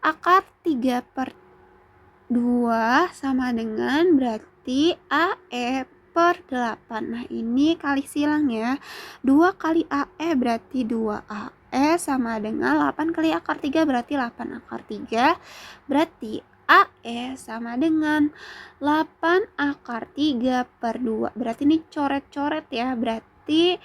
akar 3/2 sama dengan berarti AE per 8. Nah, ini kali silang ya. 2 kali AE berarti 2 AE sama dengan 8 kali akar 3 berarti 8 akar 3. Berarti AE sama dengan 8 akar 3/2. Berarti ini coret-coret ya. Berarti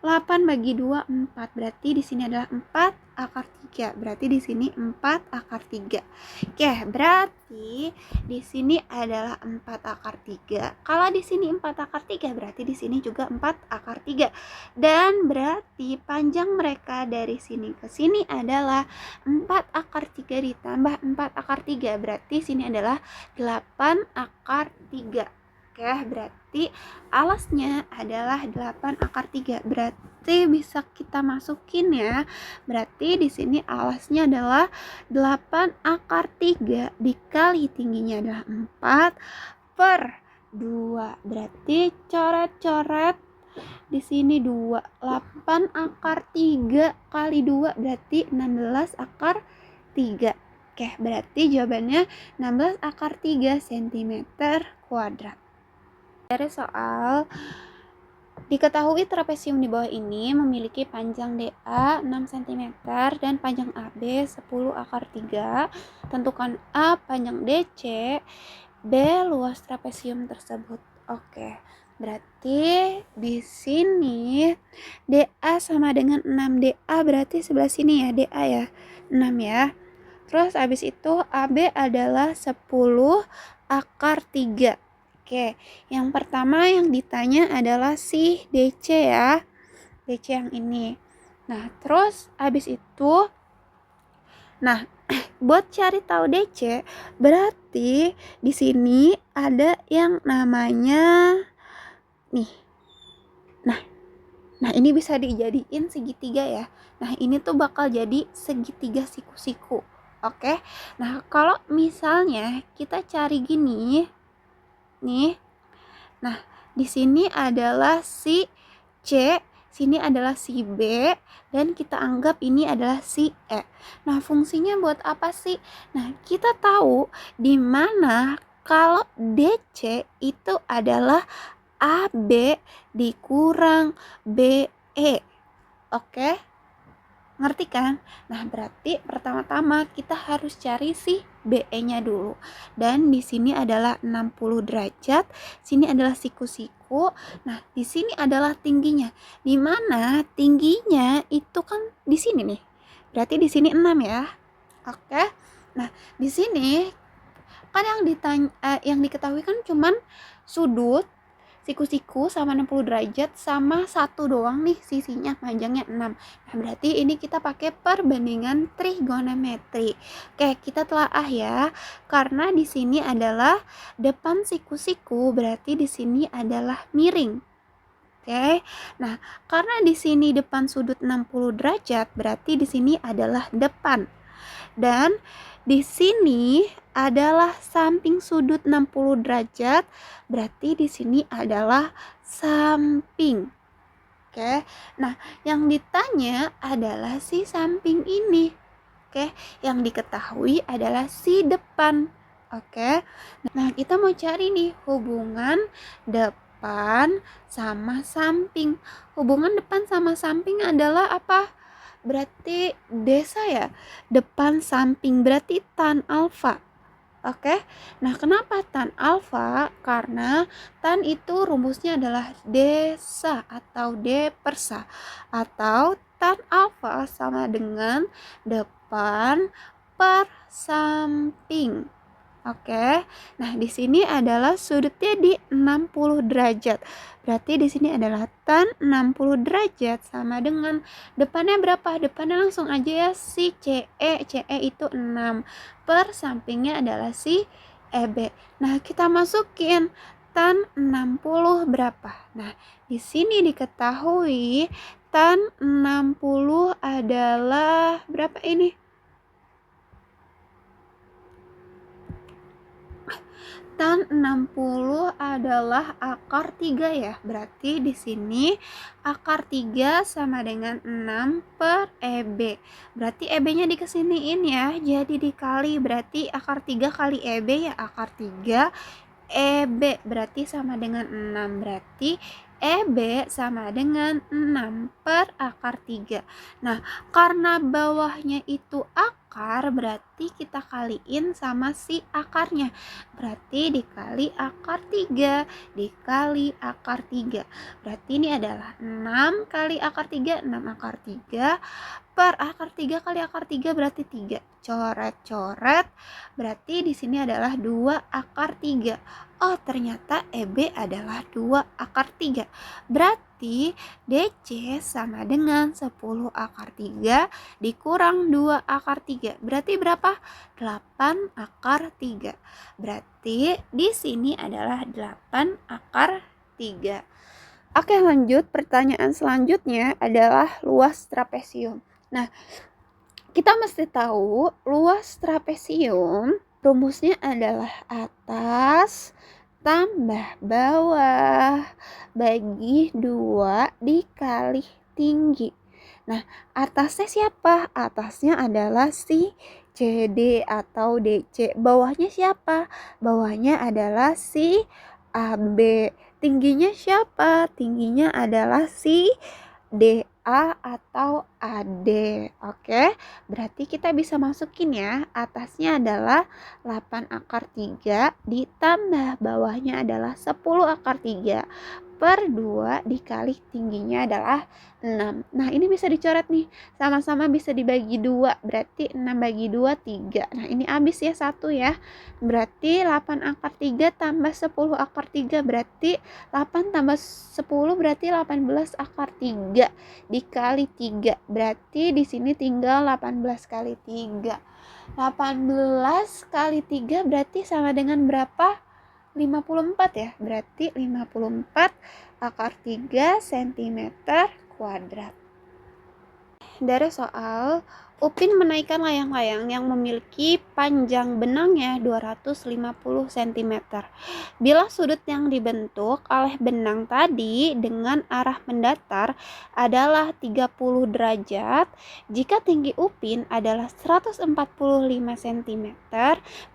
8 bagi 2, 4. Berarti di sini adalah 4 akar 3. Berarti di sini 4 akar 3. Oke, berarti di sini adalah 4 akar 3. Kalau di sini 4 akar 3, berarti di sini juga 4 akar 3. Dan berarti panjang mereka dari sini ke sini adalah 4 akar 3 ditambah 4 akar 3. Berarti sini adalah 8 akar 3. Oke, berarti alasnya adalah 8 akar 3. Berarti bisa kita masukin ya. Berarti di sini alasnya adalah 8 akar 3 dikali tingginya adalah 4/2. Berarti coret-coret di sini 2. 8 akar 3 kali 2 berarti 16 akar 3. Oke, berarti jawabannya 16 akar 3 cm kuadrat. Dari soal, diketahui trapesium di bawah ini memiliki panjang DA 6 cm dan panjang AB 10 akar 3. Tentukan A panjang DC, B luas trapesium tersebut. Oke, berarti di sini DA sama dengan 6. DA berarti sebelah sini ya, DA ya, 6 ya. Terus habis itu AB adalah 10 akar 3. Oke, yang pertama yang ditanya adalah si DC ya. DC yang ini. Nah, terus habis itu, nah, buat cari tahu DC, berarti di sini ada yang namanya nih. Nah, ini bisa dijadiin segitiga ya. Nah, ini tuh bakal jadi segitiga siku-siku. Oke. Nah, kalau misalnya kita cari gini nih. Nah, di sini adalah si C, sini adalah si B, dan kita anggap ini adalah si E. Nah, fungsinya buat apa sih? Nah, kita tahu di mana kalau DC itu adalah AB dikurang BE. Oke? Ngerti kan? Nah, berarti pertama-tama kita harus cari si BE-nya dulu. Dan di sini adalah 60 derajat, sini adalah siku-siku. Nah, di sini adalah tingginya. Di mana tingginya itu kan di sini nih. Berarti di sini 6 ya. Oke. Nah, di sini kan yang diketahui kan cuman sudut siku-siku sama 60 derajat sama satu doang nih sisinya panjangnya 6. Nah, berarti ini kita pakai perbandingan trigonometri. Oke, kita telaah ya. Karena di sini adalah depan siku-siku, berarti di sini adalah miring. Oke. Nah, karena di sini depan sudut 60 derajat, berarti di sini adalah depan. Dan di sini adalah samping sudut 60 derajat, berarti di sini adalah samping. Oke. Nah, yang ditanya adalah si samping ini. Oke, yang diketahui adalah si depan. Oke. Nah, kita mau cari nih hubungan depan sama samping. Hubungan depan sama samping adalah apa? Berarti desa ya, depan samping berarti tan alfa. Oke. Nah, kenapa tan alfa? Karena tan itu rumusnya adalah desa atau d per sa, atau tan alfa sama dengan depan per samping. Oke. Nah, di sini adalah sudutnya di 60 derajat. Berarti di sini adalah tan 60 derajat sama dengan depannya berapa? Depannya langsung aja ya si CE. CE itu 6 per sampingnya adalah si EB. Nah, kita masukin tan 60 berapa? Nah, di sini diketahui tan 60 adalah berapa ini? Tan 60 adalah akar 3 ya. Berarti di sini akar 3 sama dengan 6 per EB. Berarti EB-nya dikesiniin ya. Jadi dikali, berarti akar 3 kali EB ya akar 3. EB berarti sama dengan 6. Berarti EB sama dengan 6 per akar 3. Nah, karena bawahnya itu akar, berarti kita kaliin sama si akarnya. Berarti dikali akar 3, dikali akar 3. Berarti ini adalah 6 kali akar 3, 6 akar 3 per akar 3 kali akar 3 berarti 3. Coret-coret, berarti di sini adalah 2 akar 3. Oh, ternyata EB adalah 2 akar 3. Berarti DC sama dengan 10 akar 3 dikurang 2 akar 3. Berarti berapa? 8 akar 3. Berarti di sini adalah 8 akar 3. Oke, lanjut. Pertanyaan selanjutnya adalah luas trapesium. Nah, kita mesti tahu luas trapesium rumusnya adalah atas tambah bawah bagi 2 dikali tinggi. Nah, atasnya siapa? Atasnya adalah si CD atau DC. Bawahnya siapa? Bawahnya adalah si AB. Tingginya siapa? Tingginya adalah si DA atau AD. Oke, berarti kita bisa masukin ya. Atasnya adalah 8 akar 3 ditambah bawahnya adalah 10 akar 3 per 2 dikali tingginya adalah 6. Nah, ini bisa dicoret nih. Sama-sama bisa dibagi 2. Berarti 6 bagi 2, 3. Nah, ini habis ya 1 ya. Berarti 8 akar 3 tambah 10 akar 3. Berarti 8 tambah 10 berarti 18 akar 3 dikali 3. Berarti di sini tinggal 18 kali 3. 18 kali 3 berarti sama dengan berapa? 54 ya. Berarti 54 akar 3 cm kuadrat. Dari soal Upin menaikkan layang-layang yang memiliki panjang benangnya 250 cm. Bila sudut yang dibentuk oleh benang tadi dengan arah mendatar adalah 30 derajat, jika tinggi Upin adalah 145 cm,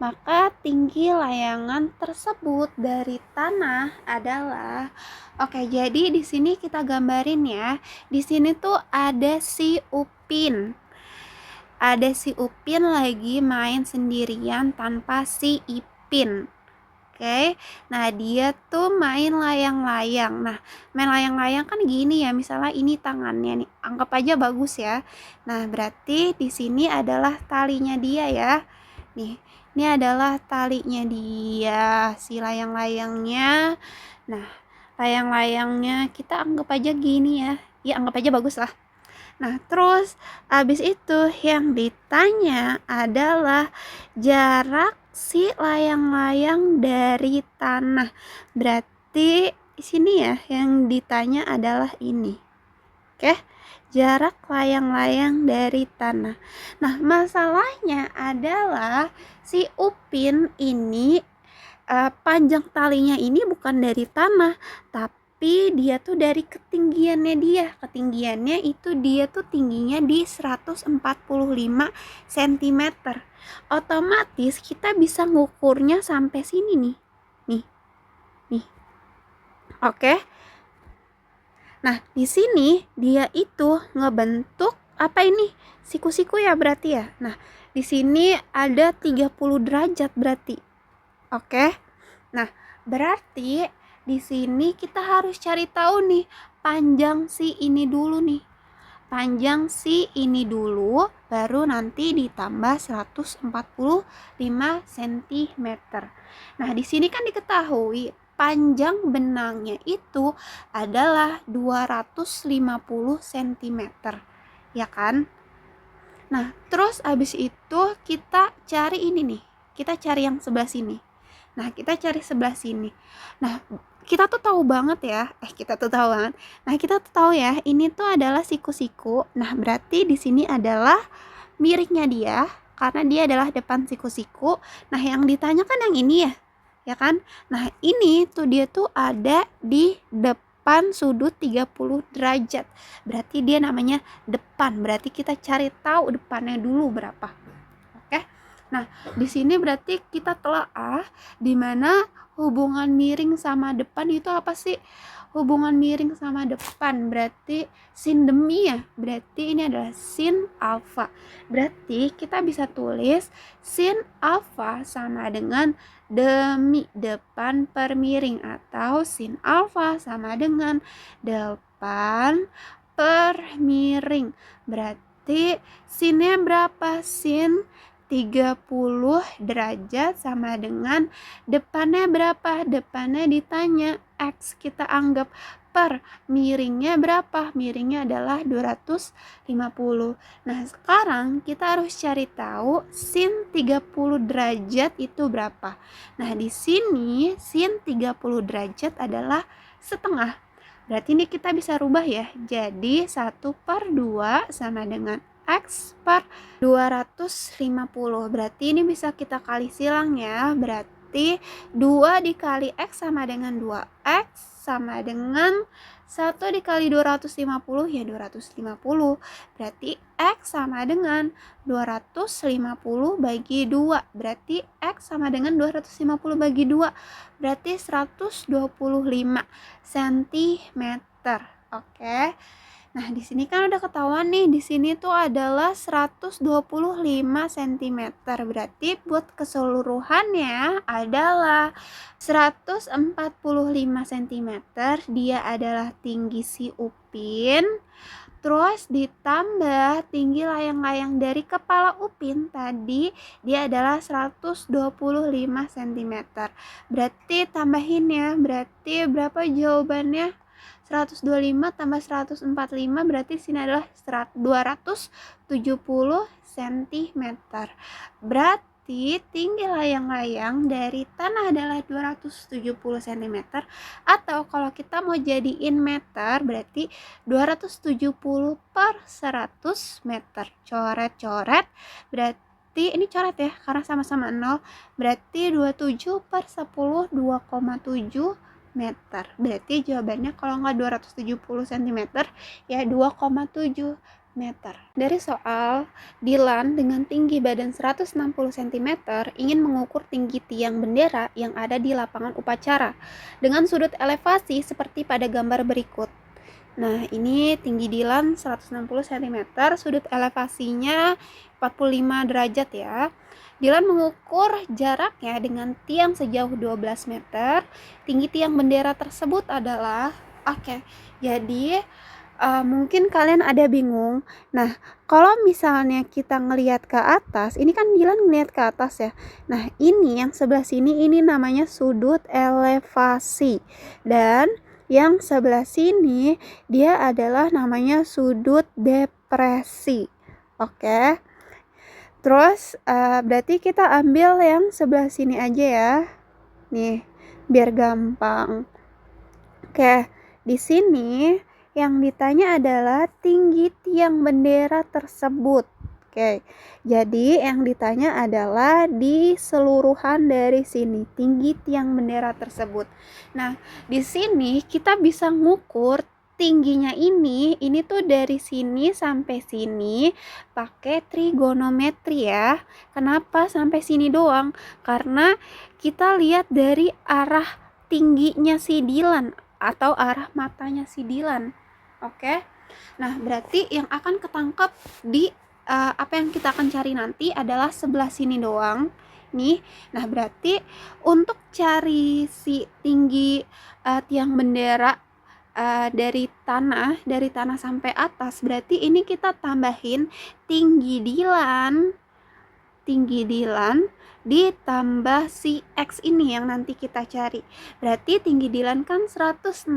maka tinggi layangan tersebut dari tanah adalah. Oke, jadi di sini kita gambarin ya. Di sini tuh ada si Upin. Ada si Upin lagi main sendirian tanpa si Ipin. Oke, nah dia tuh main layang-layang. Nah, main layang-layang kan gini ya, misalnya ini tangannya nih, anggap aja bagus ya. Nah, berarti di sini adalah talinya dia ya. Nih, ini adalah talinya dia, si layang-layangnya. Nah, layang-layangnya kita anggap aja gini ya. Ya, anggap aja bagus lah. Nah, terus habis itu yang ditanya adalah jarak si layang-layang dari tanah. Berarti di sini ya yang ditanya adalah ini. Oke, jarak layang-layang dari tanah. Nah, masalahnya adalah si Upin ini panjang talinya ini bukan dari tanah, tapi dia tuh dari ketinggiannya dia. Ketinggiannya itu dia tuh tingginya di 145 cm. Otomatis kita bisa ngukurnya sampai sini nih. Nih. Nih. Oke. Nah, di sini dia itu ngebentuk apa ini? Siku-siku ya berarti ya. Nah, di sini ada 30 derajat berarti. Oke. Nah, berarti di sini kita harus cari tahu nih panjang si ini dulu nih. Panjang si ini dulu baru nanti ditambah 145 cm. Nah, di sini kan diketahui panjang benangnya itu adalah 250 cm. Ya kan? Nah, terus abis itu kita cari ini nih. Kita cari yang sebelah sini. Nah, kita cari sebelah sini. Nah, kita tuh tahu banget ya. Kita tuh tahu banget. Nah, kita tuh tahu ya, ini tuh adalah siku-siku. Nah, berarti di sini adalah miringnya dia karena dia adalah depan siku-siku. Nah, yang ditanya kan yang ini ya. Ya kan? Nah, ini tuh dia tuh ada di depan sudut 30 derajat. Berarti dia namanya depan. Berarti kita cari tahu depannya dulu berapa. Oke? Nah, di sini berarti kita telaah di mana hubungan miring sama depan itu apa sih? Hubungan miring sama depan berarti sin demi ya. Berarti ini adalah sin alfa. Berarti kita bisa tulis sin alfa sama dengan demi depan per miring, atau sin alfa sama dengan depan per miring. Berarti sinnya berapa? Sin 30 derajat sama dengan depannya berapa? Depannya ditanya X, kita anggap per miringnya berapa? Miringnya adalah 250. Nah, sekarang kita harus cari tahu sin 30 derajat itu berapa. Nah, di sini sin 30 derajat adalah setengah. Berarti ini kita bisa rubah ya. Jadi 1/2 sama dengan X per 250. Berarti ini bisa kita kali silang ya. Berarti 2 dikali X sama dengan 2X sama dengan 1 dikali 250 ya 250. Berarti X sama dengan 250 bagi 2. Berarti X sama dengan 250 bagi 2. Berarti 125 cm. Oke. Nah, di sini kan udah ketahuan nih, di sini tuh adalah 125 cm. Berarti buat keseluruhannya adalah 145 cm. Dia adalah tinggi si Upin. Terus ditambah tinggi layang-layang dari kepala Upin tadi, dia adalah 125 cm. Berarti tambahin ya, berarti berapa jawabannya? 125 tambah 145 berarti sini adalah 270 cm. Berarti berarti tinggi layang-layang dari tanah adalah 270 cm, atau kalau kita mau jadiin meter berarti 270 per 100 meter. Coret-coret, berarti ini coret ya karena sama-sama 0, berarti 27 per 10 2,7 meter. Berarti jawabannya kalau nggak 270 cm ya 2,7 meter. Dari soal, Dilan dengan tinggi badan 160 cm ingin mengukur tinggi tiang bendera yang ada di lapangan upacara dengan sudut elevasi seperti pada gambar berikut. Nah, ini tinggi Dilan 160 cm, sudut elevasinya 45 derajat ya. Dilan mengukur jaraknya dengan tiang sejauh 12 meter. Tinggi tiang bendera tersebut adalah jadi mungkin kalian ada bingung. Nah, kalau misalnya kita ngelihat ke atas, ini kan Dilan ngelihat ke atas ya. Nah, ini yang sebelah sini ini namanya sudut elevasi. Dan yang sebelah sini dia adalah namanya sudut depresi. Oke. Terus berarti kita ambil yang sebelah sini aja ya. Nih, biar gampang. Oke, di sini yang ditanya adalah tinggi tiang bendera tersebut. Oke, jadi yang ditanya adalah di seluruhan dari sini, tinggi tiang bendera tersebut. Nah, di sini kita bisa ngukur tingginya ini tuh dari sini sampai sini pakai trigonometri ya. Kenapa sampai sini doang? Karena kita lihat dari arah tingginya si Dilan atau arah matanya si Dilan. Oke. Nah, berarti yang akan ketangkep di apa yang kita akan cari nanti adalah sebelah sini doang. Nih. Nah, berarti untuk cari si tinggi tiang bendera dari tanah sampai atas, berarti ini kita tambahin tinggi Dilan ditambah si X ini yang nanti kita cari. Berarti tinggi Dilan kan 160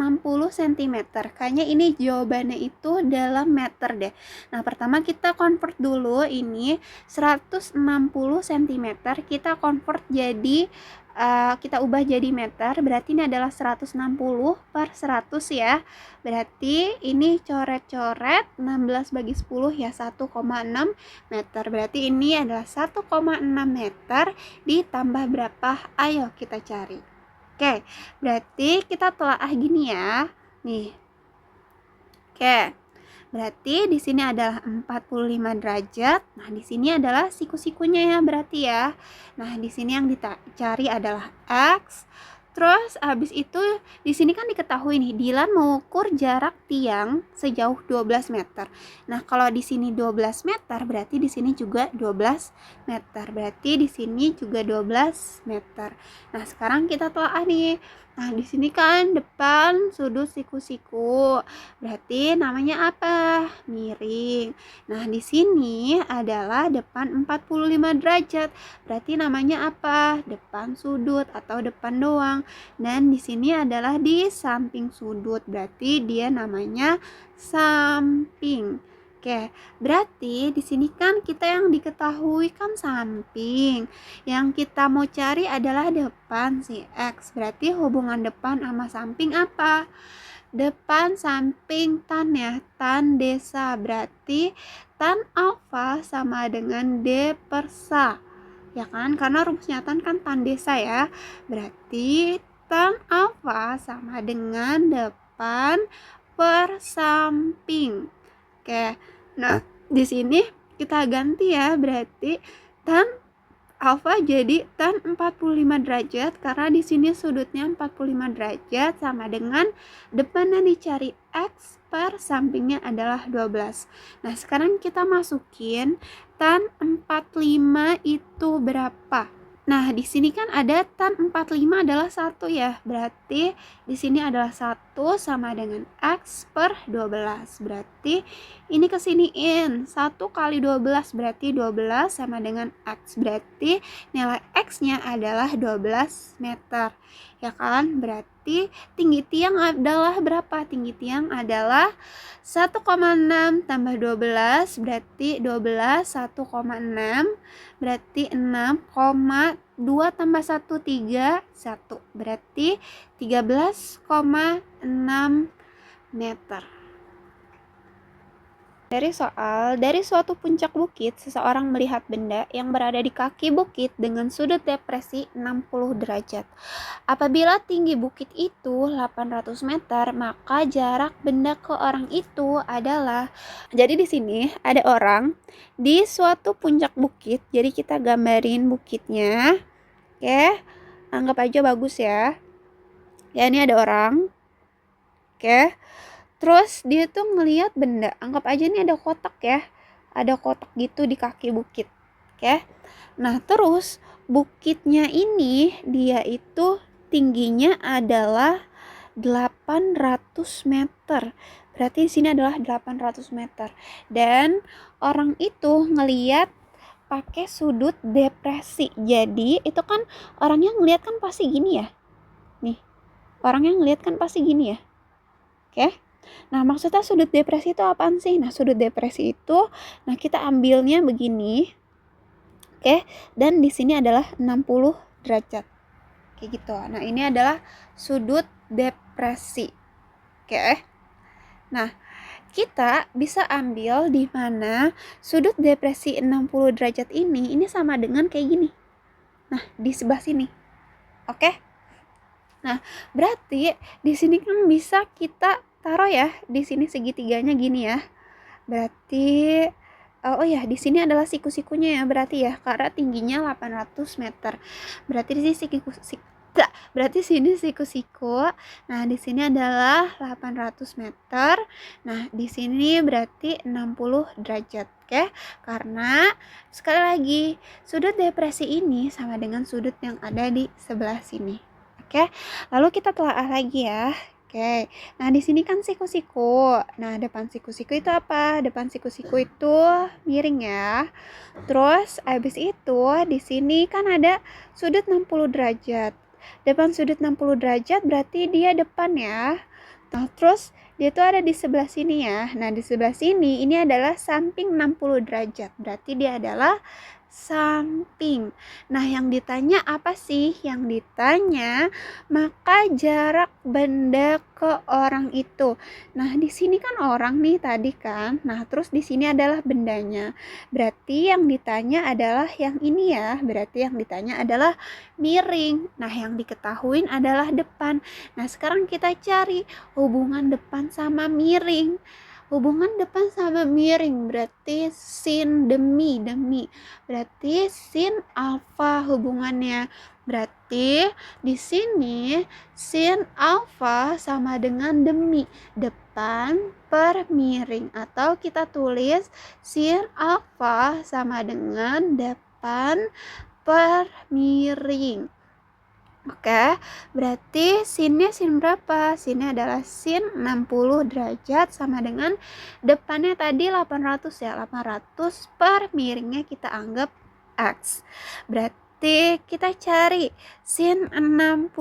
cm. Kayaknya ini jawabannya itu dalam meter deh. Nah, pertama kita convert dulu ini 160 cm. Kita convert jadi kita ubah jadi meter, berarti ini adalah 160 per 100 ya. Berarti ini coret-coret 16 bagi 10 ya 1,6 meter. Berarti ini adalah 1,6 meter ditambah berapa? Ayo kita cari. Oke, berarti kita telaah gini ya. Nih. Oke. Berarti di sini adalah 45 derajat. Nah, di sini adalah siku-sikunya ya berarti ya. Nah, di sini yang dicari adalah X. Terus habis itu di sini kan diketahui nih Dilan mengukur jarak tiang sejauh 12 meter. Nah, kalau di sini 12 meter berarti di sini juga 12 meter. Berarti di sini juga 12 meter. Nah, sekarang kita telah nih. Nah, di sini kan depan sudut siku-siku. Berarti namanya apa? Miring. Nah, di sini adalah depan 45 derajat. Berarti namanya apa? Depan sudut atau depan doang. Dan di sini adalah di samping sudut. Berarti dia namanya samping. Oke, berarti di sini kan kita yang diketahui kan samping. Yang kita mau cari adalah depan si X. Berarti hubungan depan sama samping apa? Depan samping tan ya, tan desa. Berarti tan alfa sama dengan D per sa. Ya kan? Karena rumusnya tan kan tan desa ya. Berarti tan alfa sama dengan depan per samping. Oke. Nah, di sini kita ganti ya. Berarti tan alfa jadi tan 45 derajat karena di sini sudutnya 45 derajat sama dengan depannya dicari X per sampingnya adalah 12. Nah, sekarang kita masukin tan 45 itu berapa? Nah, di sini kan ada tan 45 adalah 1 ya. Berarti di sini adalah 1 sama dengan X per 12. Berarti ini kesiniin. 1 kali 12 berarti 12 sama dengan X. Berarti nilai X-nya adalah 12 meter. Ya kan? Berarti berarti tinggi tiang adalah berapa? Tinggi tiang adalah 1,6 tambah 12 berarti 12, 1,6 berarti 6,2 tambah 1, 3, 1 berarti 13,6 meter. Dari suatu puncak bukit, seseorang melihat benda yang berada di kaki bukit dengan sudut depresi 60 derajat. Apabila tinggi bukit itu 800 meter, maka jarak benda ke orang itu adalah. Jadi di sini ada orang di suatu puncak bukit. Jadi kita gambarin bukitnya. Oke, anggap aja bagus ya. Ya, ini ada orang. Oke. Terus dia tuh ngelihat benda, anggap aja nih ada kotak ya, ada kotak gitu di kaki bukit, oke. Nah terus bukitnya ini dia itu tingginya adalah 800 meter, berarti di sini adalah 800 meter, dan orang itu ngelihat pakai sudut depresi. Jadi itu kan orangnya ngelihat kan pasti gini ya, nih orangnya ngelihat kan pasti gini ya, oke. Nah, maksudnya sudut depresi itu apaan sih? Nah, sudut depresi itu, nah kita ambilnya begini. Oke, dan di sini adalah 60 derajat. Kayak gitu. Nah, ini adalah sudut depresi. Oke. Nah, kita bisa ambil di mana sudut depresi 60 derajat ini sama dengan kayak gini. Nah, di sebelah sini. Oke. Nah, berarti di sini kan bisa kita taruh ya, di sini segitiganya gini ya. Berarti oh ya, di sini adalah siku-sikunya ya, berarti ya, karena tingginya 800 meter. Berarti di sini siku-siku. Nah, di sini adalah 800 meter. Nah, di sini berarti 60 derajat. Oke, karena sekali lagi sudut depresi ini sama dengan sudut yang ada di sebelah sini. Oke, lalu kita telaah lagi ya. Oke, nah di sini kan siku-siku. Nah, depan siku-siku itu apa? Depan siku-siku itu miring ya. Terus abis itu di sini kan ada sudut 60 derajat. Depan sudut 60 derajat berarti dia depan ya. Nah, terus dia tuh ada di sebelah sini ya. Nah, di sebelah sini ini adalah samping 60 derajat. Berarti dia adalah samping. Nah, yang ditanya apa sih? Yang ditanya maka jarak benda ke orang itu. Nah, di sini kan orang nih tadi kan. Nah, terus di sini adalah bendanya. Berarti yang ditanya adalah yang ini ya. Berarti yang ditanya adalah miring. Nah, yang diketahui adalah depan. Nah, sekarang kita cari hubungan depan sama miring. Hubungan depan sama miring berarti sin demi. Berarti sin alfa hubungannya. Berarti di sini sin alfa sama dengan demi. Depan per miring, atau kita tulis sin alfa sama dengan depan per miring. Oke, berarti sinnya sin berapa? Sinnya adalah sin 60 derajat sama dengan depannya tadi 800 ya. 800 per miringnya kita anggap X. Berarti kita cari sin 60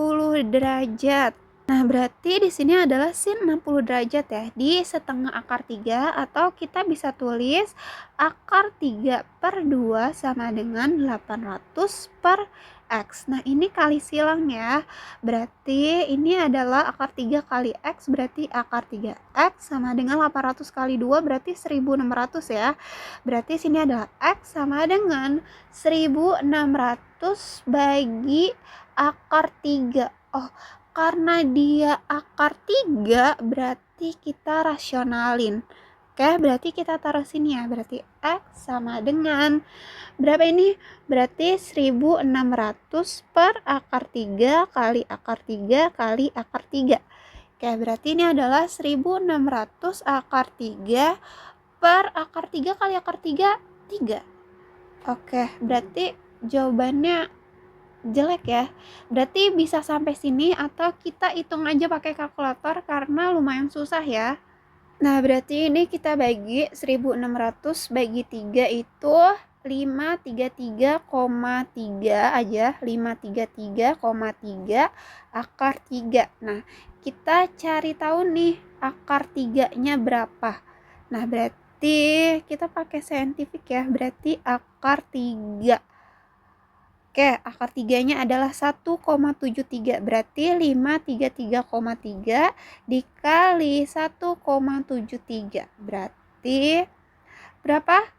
derajat. Nah, berarti di sini adalah sin 60 derajat ya, di setengah akar 3, atau kita bisa tulis akar 3 per 2 sama dengan 800 per X. Nah, ini kali silang ya. Berarti ini adalah akar 3 kali X, berarti akar 3X sama dengan 800 kali 2 berarti 1600 ya. Berarti sini adalah X sama dengan 1600 bagi akar 3. Oh, karena dia akar 3 berarti kita rasionalin. Oke, berarti kita taruh sini ya. Berarti X sama dengan berapa ini? Berarti 1600 per akar 3 kali akar 3 kali akar 3. Oke, berarti ini adalah 1600 akar 3 per akar 3 kali akar 3, 3. Oke, berarti jawabannya jelek ya. Berarti bisa sampai sini atau kita hitung aja pakai kalkulator karena lumayan susah ya. Nah, berarti ini kita bagi 1600 bagi 3 itu 533,3 aja, 533,3 akar 3. Nah, kita cari tahu nih akar 3-nya berapa. Nah, berarti kita pakai saintifik ya, berarti akar 3. Oke, akar 3-nya adalah 1,73. Berarti 533,3 dikali 1,73. Berarti berapa?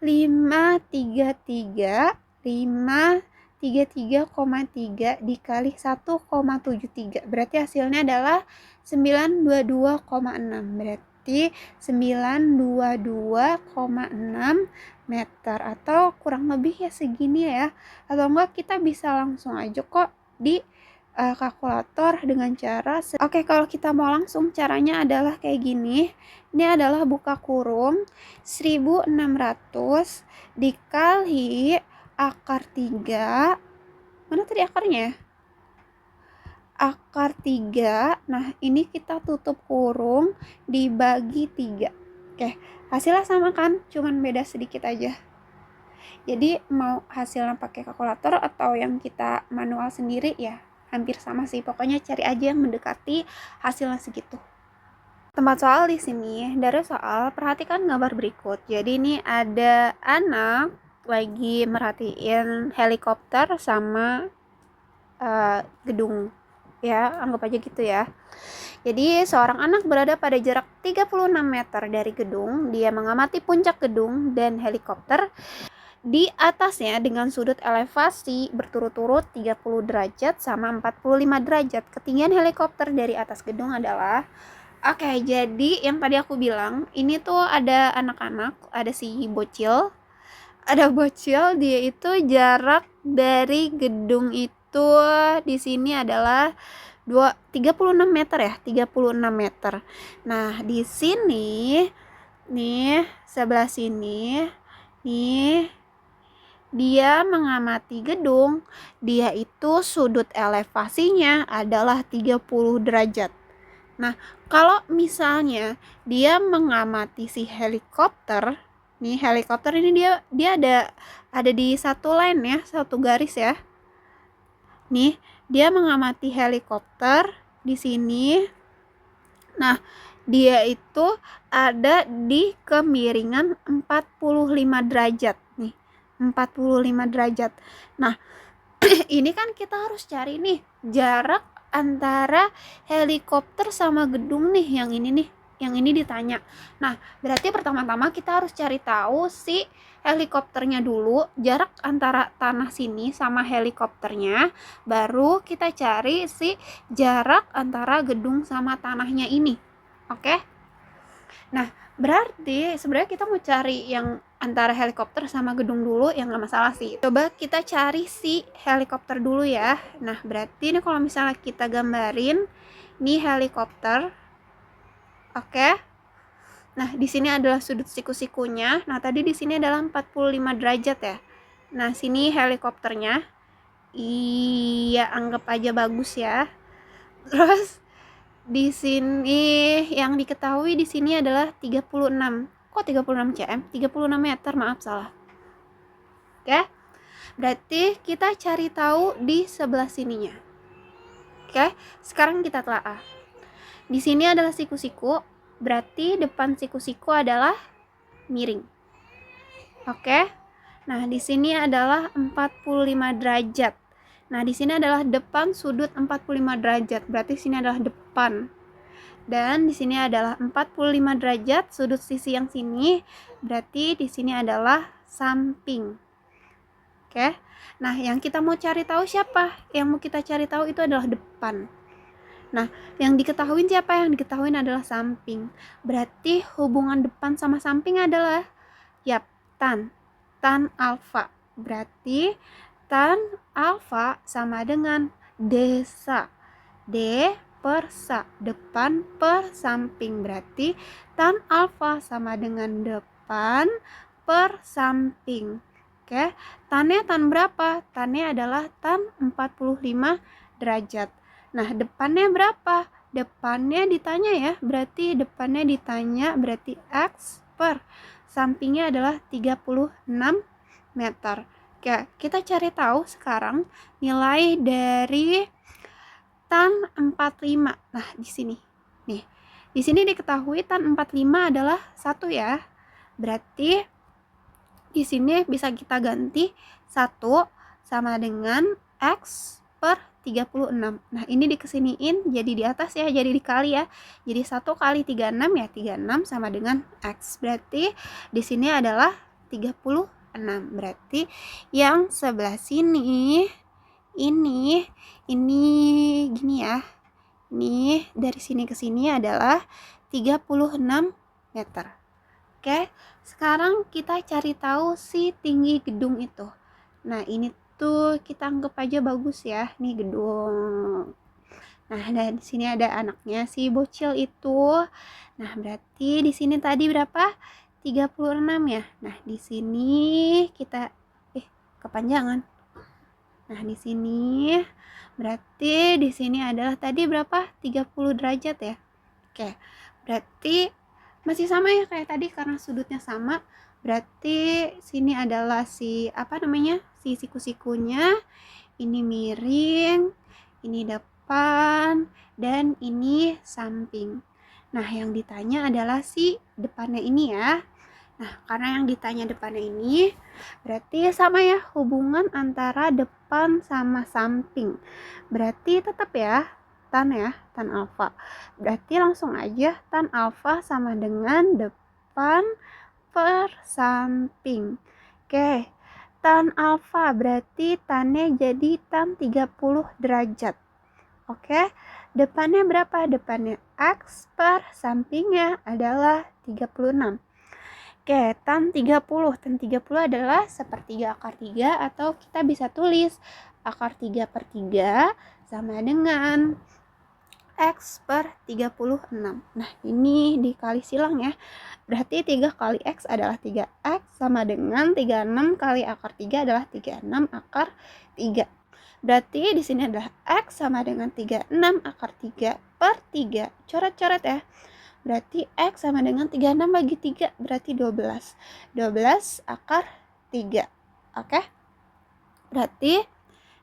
533,3 dikali 1,73. Berarti hasilnya adalah 922,6. Berarti 922,6 meter atau kurang lebih ya segini ya. Atau enggak kita bisa langsung aja kok di kalkulator dengan cara Oke, kalau kita mau langsung caranya adalah kayak gini. Ini adalah buka kurung 1600 dikali akar 3. Mana tadi akarnya? Akar 3. Nah, ini kita tutup kurung dibagi 3. Oke, hasilnya sama kan? Cuman beda sedikit aja. Jadi mau hasilnya pakai kalkulator atau yang kita manual sendiri ya hampir sama sih. Pokoknya cari aja yang mendekati hasilnya segitu. Tempat soal di sini, dari soal perhatikan gambar berikut. Jadi ini ada anak lagi merhatiin helikopter sama gedung. Ya, anggap aja gitu ya. Jadi seorang anak berada pada jarak 36 meter dari gedung. Dia mengamati puncak gedung dan helikopter di atasnya dengan sudut elevasi berturut-turut 30 derajat sama 45 derajat. Ketinggian helikopter dari atas gedung adalah Oke, jadi yang tadi aku bilang, ini tuh ada anak-anak, ada si bocil. Ada bocil, dia itu jarak dari gedung itu di sini adalah 36 meter ya, 36 meter. Nah, di sini nih, sebelah sini nih dia mengamati gedung, dia itu sudut elevasinya adalah 30 derajat. Nah, kalau misalnya dia mengamati si helikopter, nih helikopter ini dia ada di satu line ya, satu garis ya. Nih, dia mengamati helikopter di sini. Nah, dia itu ada di kemiringan 45 derajat nih. 45 derajat. Nah, ini kan kita harus cari nih jarak antara helikopter sama gedung nih, yang ini nih, yang ini ditanya. Nah, berarti pertama-tama kita harus cari tahu si helikopternya dulu, jarak antara tanah sini sama helikopternya, baru kita cari si jarak antara gedung sama tanahnya ini. Oke? Nah, berarti sebenarnya kita mau cari yang antara helikopter sama gedung dulu, yang nggak masalah sih. Coba kita cari si helikopter dulu ya. Nah, berarti ini kalau misalnya kita gambarin ini helikopter. Oke. Nah, di sini adalah sudut siku-sikunya. Nah, tadi di sini adalah 45 derajat ya. Nah, sini helikopternya. Iya, anggap aja bagus ya. Terus di sini yang diketahui di sini adalah 36. Kok 36 cm? 36 meter, maaf salah. Oke. Berarti kita cari tahu di sebelah sininya. Oke, sekarang kita telaah. Di sini adalah siku-siku, berarti depan siku-siku adalah miring. Oke. Nah, di sini adalah 45 derajat. Nah, di sini adalah depan sudut 45 derajat, berarti sini adalah depan. Dan di sini adalah 45 derajat sudut sisi yang sini, berarti di sini adalah samping. Oke. Nah, yang kita mau cari tahu siapa? Yang mau kita cari tahu itu adalah depan. Nah, yang diketahui siapa? Yang diketahui adalah samping. Berarti hubungan depan sama samping adalah tan alfa. Berarti tan alfa sama dengan desa. D per sa, depan per samping. Berarti tan alfa sama dengan depan per samping. Oke, tannya tan berapa? Tannya adalah tan 45 derajat. Nah, depannya berapa? Depannya ditanya ya, berarti depannya ditanya berarti X per sampingnya adalah 36 meter. Oke, kita cari tahu sekarang nilai dari tan 45. Nah, di sini. Nih. Di sini diketahui tan 45 adalah 1 ya. Berarti di sini bisa kita ganti 1 sama dengan X per 36. Nah, ini dikesiniin jadi di atas ya, jadi dikali ya. Jadi 1 kali 36 ya 36 sama dengan X. Berarti di sini adalah 36. Berarti yang sebelah sini ini gini ya. Ini dari sini ke sini adalah 36 meter. Oke, sekarang kita cari tahu si tinggi gedung itu. Nah, ini tuh kita anggap aja bagus ya, nih gedung. Nah, dan di sini ada anaknya si bocil itu. Nah, berarti di sini tadi berapa? 36 ya. Nah, di sini kita kepanjangan. Nah, di sini berarti di sini adalah tadi berapa? 30 derajat ya. Oke. Berarti masih sama ya kayak tadi karena sudutnya sama. Berarti sini adalah si si siku-sikunya. Ini miring, ini depan, dan ini samping. Nah, yang ditanya adalah si depannya ini ya. Nah, karena yang ditanya depannya ini berarti sama ya hubungan antara depan sama samping. Berarti tetap ya tan alfa. Berarti langsung aja tan alfa sama dengan depan per samping. Oke, tan alfa berarti tannya jadi tan 30 derajat. Oke, depannya berapa? Depannya X per sampingnya adalah 36. Oke, tan 30. Tan 30 adalah sepertiga akar 3 atau kita bisa tulis akar 3 per 3 sama dengan X per 36. Nah, ini dikali silang ya. Berarti 3 kali X adalah 3X sama dengan 36 kali akar 3 adalah 36 akar 3. Berarti di sini adalah X sama dengan 36 akar 3 per 3. Coret-coret ya. Berarti X sama dengan 36 bagi 3 berarti 12. 12 akar 3. Oke? Berarti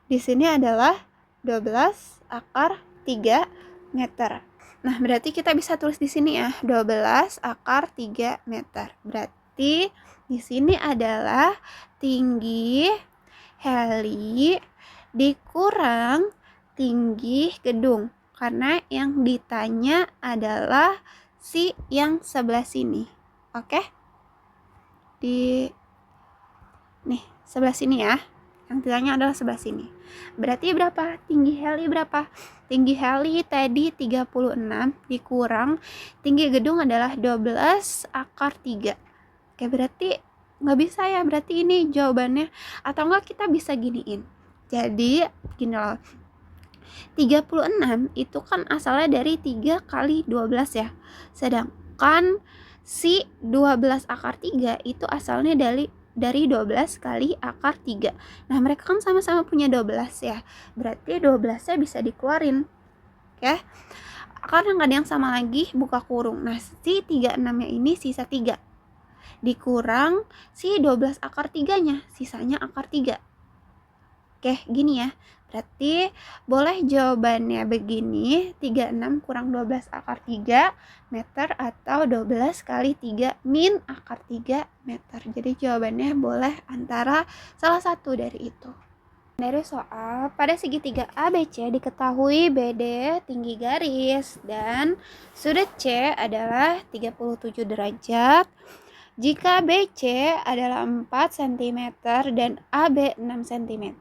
di sini adalah 12 akar 3 meter. Nah, berarti kita bisa tulis di sini ya, 12 akar 3 meter. Berarti di sini adalah tinggi heli dikurang tinggi gedung. Karena yang ditanya adalah si yang sebelah sini. Oke? Nih, sebelah sini ya. Yang ditanya adalah sebelah sini. Berarti berapa? Tinggi heli berapa? Tinggi heli tadi 36 dikurang tinggi gedung adalah 12 akar 3. Oke, berarti nggak bisa ya. Berarti ini jawabannya. Atau enggak kita bisa giniin. Jadi, gini loh. 36 itu kan asalnya dari 3 kali 12 ya. Sedangkan si 12 akar 3 itu asalnya dari 12 kali akar 3. Nah, mereka kan sama-sama punya 12 ya. Berarti 12-nya bisa dikeluarin. Oke. Karena nggak ada yang sama lagi, buka kurung. Nah, si 36-nya ini sisa 3. Dikurang si 12 akar 3-nya, sisanya akar 3. Oke, gini ya. Berarti boleh jawabannya begini, 36 kurang 12 akar 3 meter atau 12 kali 3 min akar 3 meter. Jadi jawabannya boleh antara salah satu dari itu. Dari soal, pada segitiga ABC diketahui BD tinggi garis dan sudut C adalah 37 derajat. Jika BC adalah 4 cm dan AB 6 cm,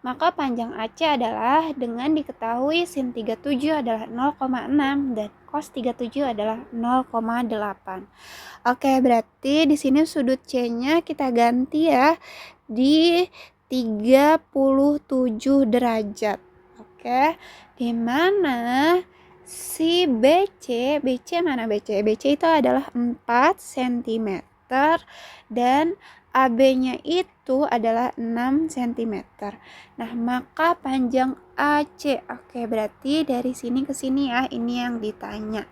maka panjang AC adalah dengan diketahui sin 37 adalah 0,6 dan cos 37 adalah 0,8. Oke, berarti di sini sudut C-nya kita ganti ya di 37 derajat. Oke, di mana si BC mana BC? BC itu adalah 4 cm dan AB-nya itu adalah 6 cm. Nah, maka panjang AC. Oke, berarti dari sini ke sini ya, ini yang ditanya.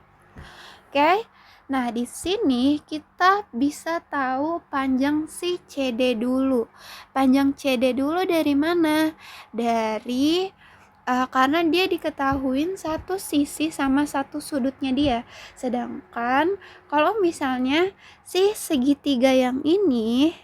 Oke, Nah, di sini kita bisa tahu panjang si CD dulu. Panjang CD dulu dari mana? Dari karena dia diketahuin satu sisi sama satu sudutnya dia. Sedangkan kalau misalnya si segitiga yang ini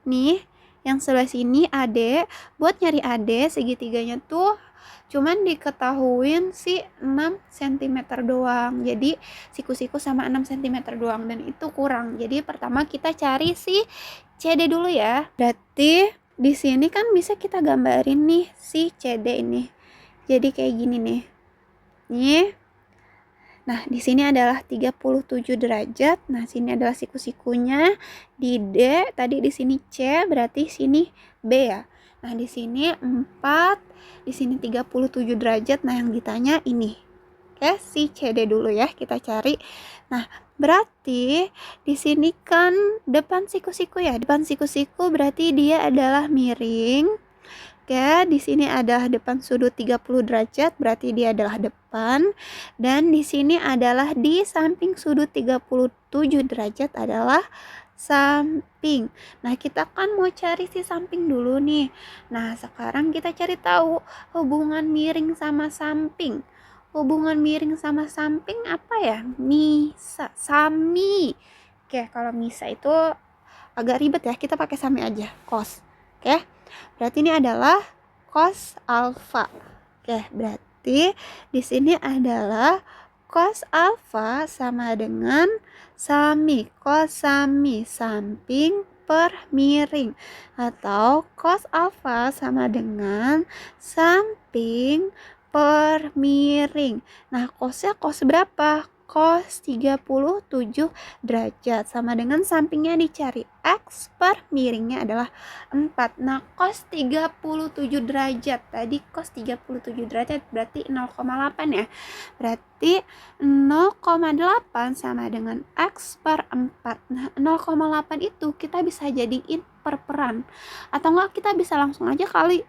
nih, yang sebelah sini AD, buat nyari AD segitiganya tuh cuman diketahuin si 6 cm doang. Jadi siku-siku sama 6 cm doang dan itu kurang. Jadi pertama kita cari si CD dulu ya. Berarti di sini kan bisa kita gambarin nih si CD ini. Jadi kayak gini nih. Nih. Nah, di sini adalah 37 derajat. Nah, sini adalah siku-sikunya. Di D, tadi di sini C, berarti sini B ya. Nah, di sini 4, di sini 37 derajat. Nah, yang ditanya ini. Oke, si CD dulu ya, kita cari. Nah, berarti di sini kan depan siku-siku ya. Depan siku-siku berarti dia adalah miring. Oke, di sini ada depan sudut 30 derajat, berarti dia adalah depan. Dan di sini adalah di samping sudut 37 derajat adalah samping. Nah, kita kan mau cari si samping dulu nih. Nah, sekarang kita cari tahu hubungan miring sama samping. Hubungan miring sama samping apa ya? Misa, sami. Oke, kalau misa itu agak ribet ya, kita pakai sami aja, cos. Oke. Berarti ini adalah cos alfa. Oke, berarti di sini adalah cos alfa sama dengan sami. Cos sami samping per miring. Atau cos alfa sama dengan samping per miring. Nah, cosnya cos berapa? Cos 37 derajat sama dengan sampingnya dicari. X per miringnya adalah 4. Nah, cos 37 derajat. Tadi cos 37 derajat berarti 0,8 ya. Berarti 0,8 sama dengan X per 4. Nah, 0,8 itu kita bisa jadiin perperan. Atau enggak kita bisa langsung aja kali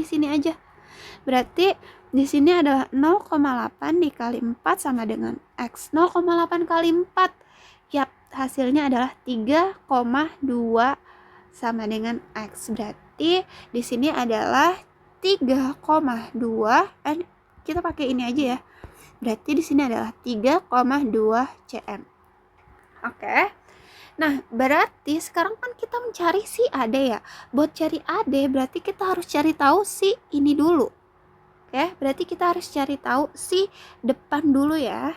sini aja. Berarti di sini adalah 0,8 dikali 4 sama dengan X. 0,8 kali 4. Yap, hasilnya adalah 3,2 sama dengan X. Berarti di sini adalah 3,2. Kita pakai ini aja ya. Berarti di sini adalah 3,2 cm. Oke. Nah, berarti sekarang kan kita mencari si AD ya. Buat cari AD berarti kita harus cari tahu si ini dulu. Oke, berarti kita harus cari tahu si depan dulu ya.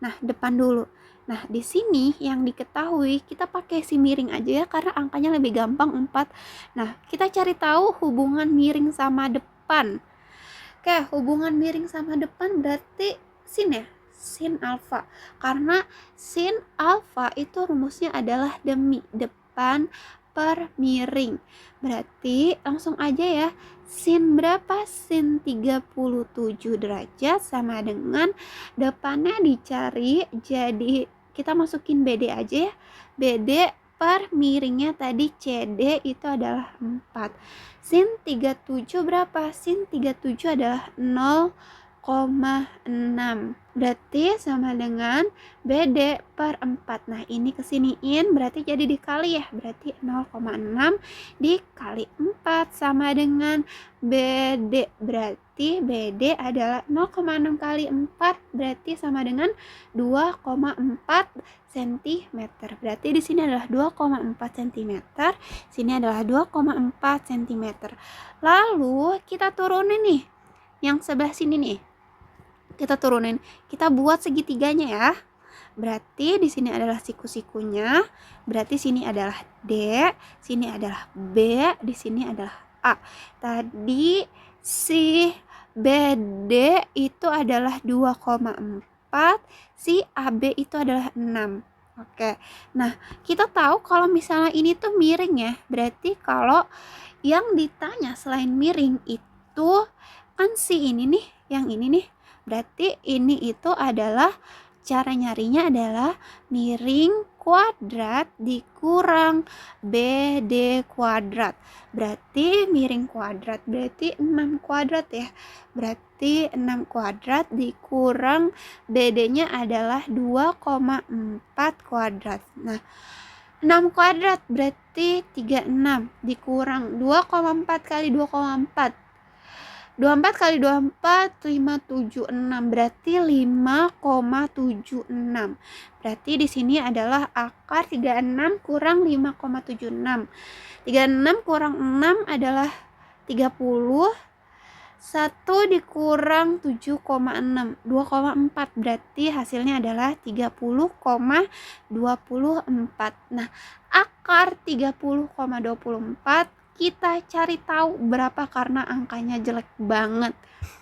Nah, depan dulu. Nah, di sini yang diketahui kita pakai si miring aja ya karena angkanya lebih gampang 4. Nah, kita cari tahu hubungan miring sama depan. Oke, hubungan miring sama depan berarti sin ya. Sin alfa. Karena sin alfa itu rumusnya adalah demi depan per miring. Berarti langsung aja ya. Sin berapa? Sin 37 derajat sama dengan depannya dicari, jadi kita masukin BD aja ya. BD per miringnya tadi CD itu adalah 4. Sin 37 berapa? Sin 37 adalah 0,6. Berarti sama dengan BD per 4. Nah, ini kesiniin berarti jadi dikali ya. Berarti 0,6 dikali 4 sama dengan BD. Berarti BD adalah 0,6 kali 4 berarti sama dengan 2,4 cm. Berarti di sini adalah 2,4 cm. Sini adalah 2,4 cm. Lalu kita turunin nih. Yang sebelah sini nih. Kita turunin, kita buat segitiganya ya. Berarti di sini adalah siku-sikunya. Berarti sini adalah D, sini adalah B, di sini adalah A. Tadi si BD itu adalah 2,4, si AB itu adalah 6. Oke. Nah, kita tahu kalau misalnya ini tuh miring ya. Berarti kalau yang ditanya selain miring itu kan si ini nih, yang ini nih. Berarti ini itu adalah cara nyarinya adalah miring kuadrat dikurang BD kuadrat. Berarti miring kuadrat berarti 6 kuadrat ya. Berarti 6 kuadrat dikurang BD-nya adalah 2,4 kuadrat. Nah, 6 kuadrat berarti 36 dikurang 2,4 kali 2,4. 24 kali 24 576 berarti 5,76. Berarti di sini adalah akar 36 kurang 5,76. 36 kurang 6 adalah 30. 1 dikurang 7,6 2,4 berarti hasilnya adalah 30,24. Nah, akar 30,24 kita cari tahu berapa karena angkanya jelek banget.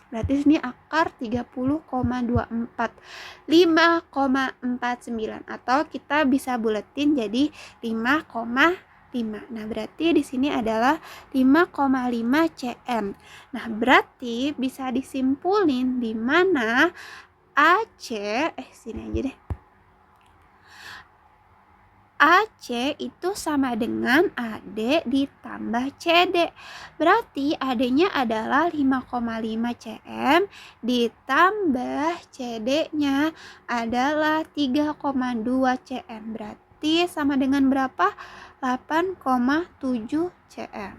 Berarti sini akar 30,24 5,49 atau kita bisa buletin jadi 5,5. Nah, berarti di sini adalah 5,5 cm. Nah, berarti bisa disimpulin di mana AC sini aja deh. AC itu sama dengan AD ditambah CD. Berarti AD-nya adalah 5,5 cm ditambah CD-nya adalah 3,2 cm. Berarti sama dengan berapa? 8,7 cm.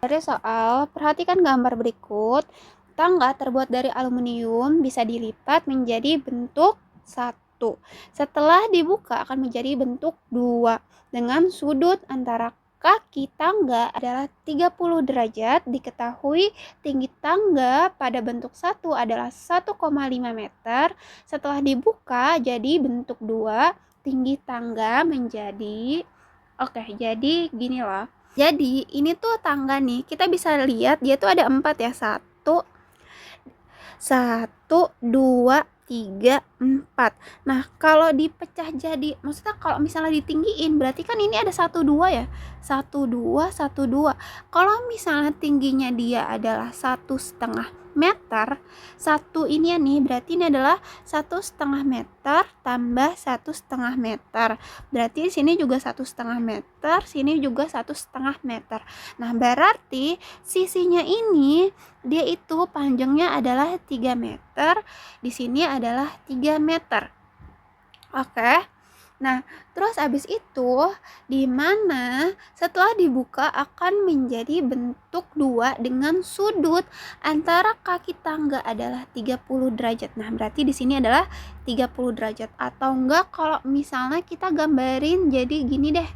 Dari soal, perhatikan gambar berikut. Tangga terbuat dari aluminium bisa dilipat menjadi bentuk 1. Setelah dibuka akan menjadi bentuk 2 dengan sudut antara kaki tangga adalah 30 derajat. Diketahui tinggi tangga pada bentuk 1 adalah 1,5 meter. Setelah dibuka jadi bentuk 2, tinggi tangga menjadi jadi gini loh. Jadi ini tuh tangga nih, kita bisa lihat dia tuh ada 4 ya. 1, 2, 3, 4. Nah, kalau dipecah jadi, maksudnya kalau misalnya ditinggiin, berarti kan ini ada 1, 2 ya. 1, 2, 1, 2. Kalau misalnya tingginya dia adalah 1,5 meter, 1 ini ya nih, berarti ini adalah 1,5 meter tambah 1,5 meter. Berarti sini juga 1,5 meter, sini juga 1,5 meter. Nah, berarti sisinya ini dia itu panjangnya adalah 3 meter, di sini adalah 3 meter. Oke. Nah, terus habis itu di mana setelah dibuka akan menjadi bentuk 2 dengan sudut antara kaki tangga adalah 30 derajat. Nah, berarti di sini adalah 30 derajat atau enggak kalau misalnya kita gambarin jadi gini deh.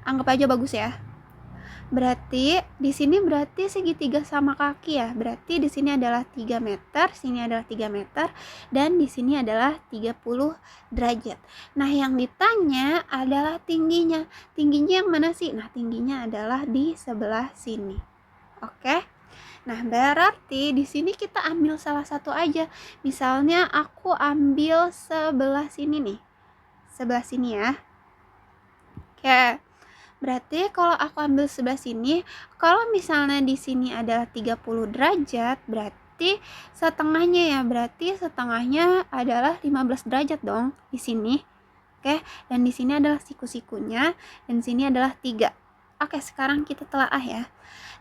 Anggap aja bagus ya. Berarti di sini berarti segitiga sama kaki ya. Berarti di sini adalah 3 meter, sini adalah 3 meter dan di sini adalah 30 derajat. Nah, yang ditanya adalah tingginya. Tingginya yang mana sih? Nah, tingginya adalah di sebelah sini. Oke? Nah, berarti di sini kita ambil salah satu aja. Misalnya aku ambil sebelah sini nih. Sebelah sini ya. Oke. Berarti kalau aku ambil sebelah sini, kalau misalnya di sini adalah 30 derajat, berarti setengahnya ya, berarti setengahnya adalah 15 derajat dong di sini. Oke, dan di sini adalah siku-sikunya dan di sini adalah 3. Oke, sekarang kita telaah ya.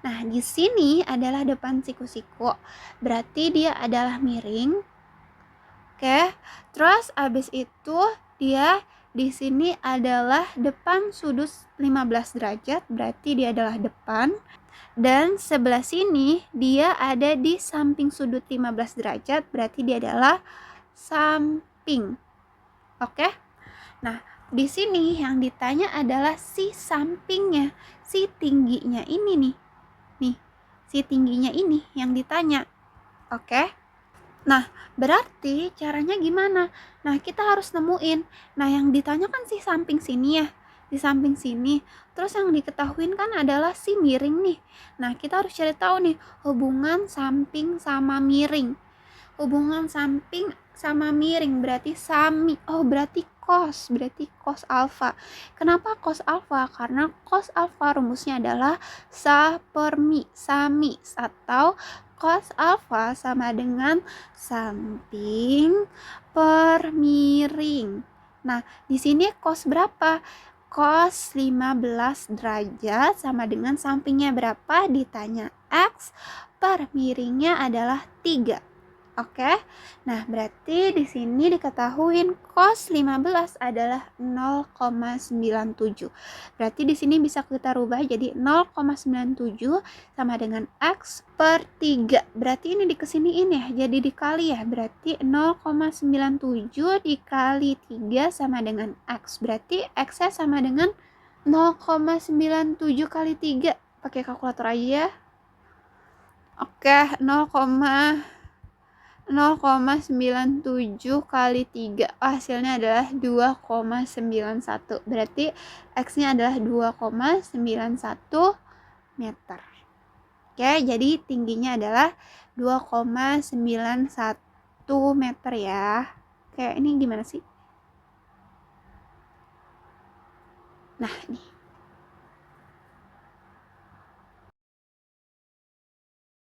Nah, di sini adalah depan siku-siku. Berarti dia adalah miring. Oke. Terus habis itu dia di sini adalah depan sudut 15 derajat, berarti dia adalah depan. Dan sebelah sini dia ada di samping sudut 15 derajat, berarti dia adalah samping. Oke? Nah, di sini yang ditanya adalah si sampingnya, si tingginya ini nih. Nih, si tingginya ini yang ditanya. Oke? Nah, berarti caranya gimana? Nah, kita harus nemuin. Nah, yang ditanya kan si samping sini ya. Di samping sini. Terus yang diketahuin kan adalah si miring nih. Nah, kita harus cari tahu nih hubungan samping sama miring. Hubungan samping sama miring berarti sami. Oh, berarti cos alfa. Kenapa cos alfa? Karena cos alfa rumusnya adalah sapermi, sami atau cos alfa sama dengan samping per miring. Nah, di sini cos berapa? cos 15 derajat sama dengan sampingnya berapa? Ditanya X per miringnya adalah 3. Oke. Nah, berarti di sini diketahuin cos 15 adalah 0,97. Berarti di sini bisa kita rubah jadi 0,97 sama dengan X per 3. Berarti ini dikesiniin ya, jadi dikali ya. Berarti 0,97 dikali 3 sama dengan X. Berarti X-nya sama dengan 0,97 kali 3. Pakai kalkulator aja ya. Oke, 0,97 kali 3. Hasilnya adalah 2,91. Berarti X-nya adalah 2,91 meter. Oke, jadi tingginya adalah 2,91 meter ya. Oke, ini gimana sih? Nah, nih.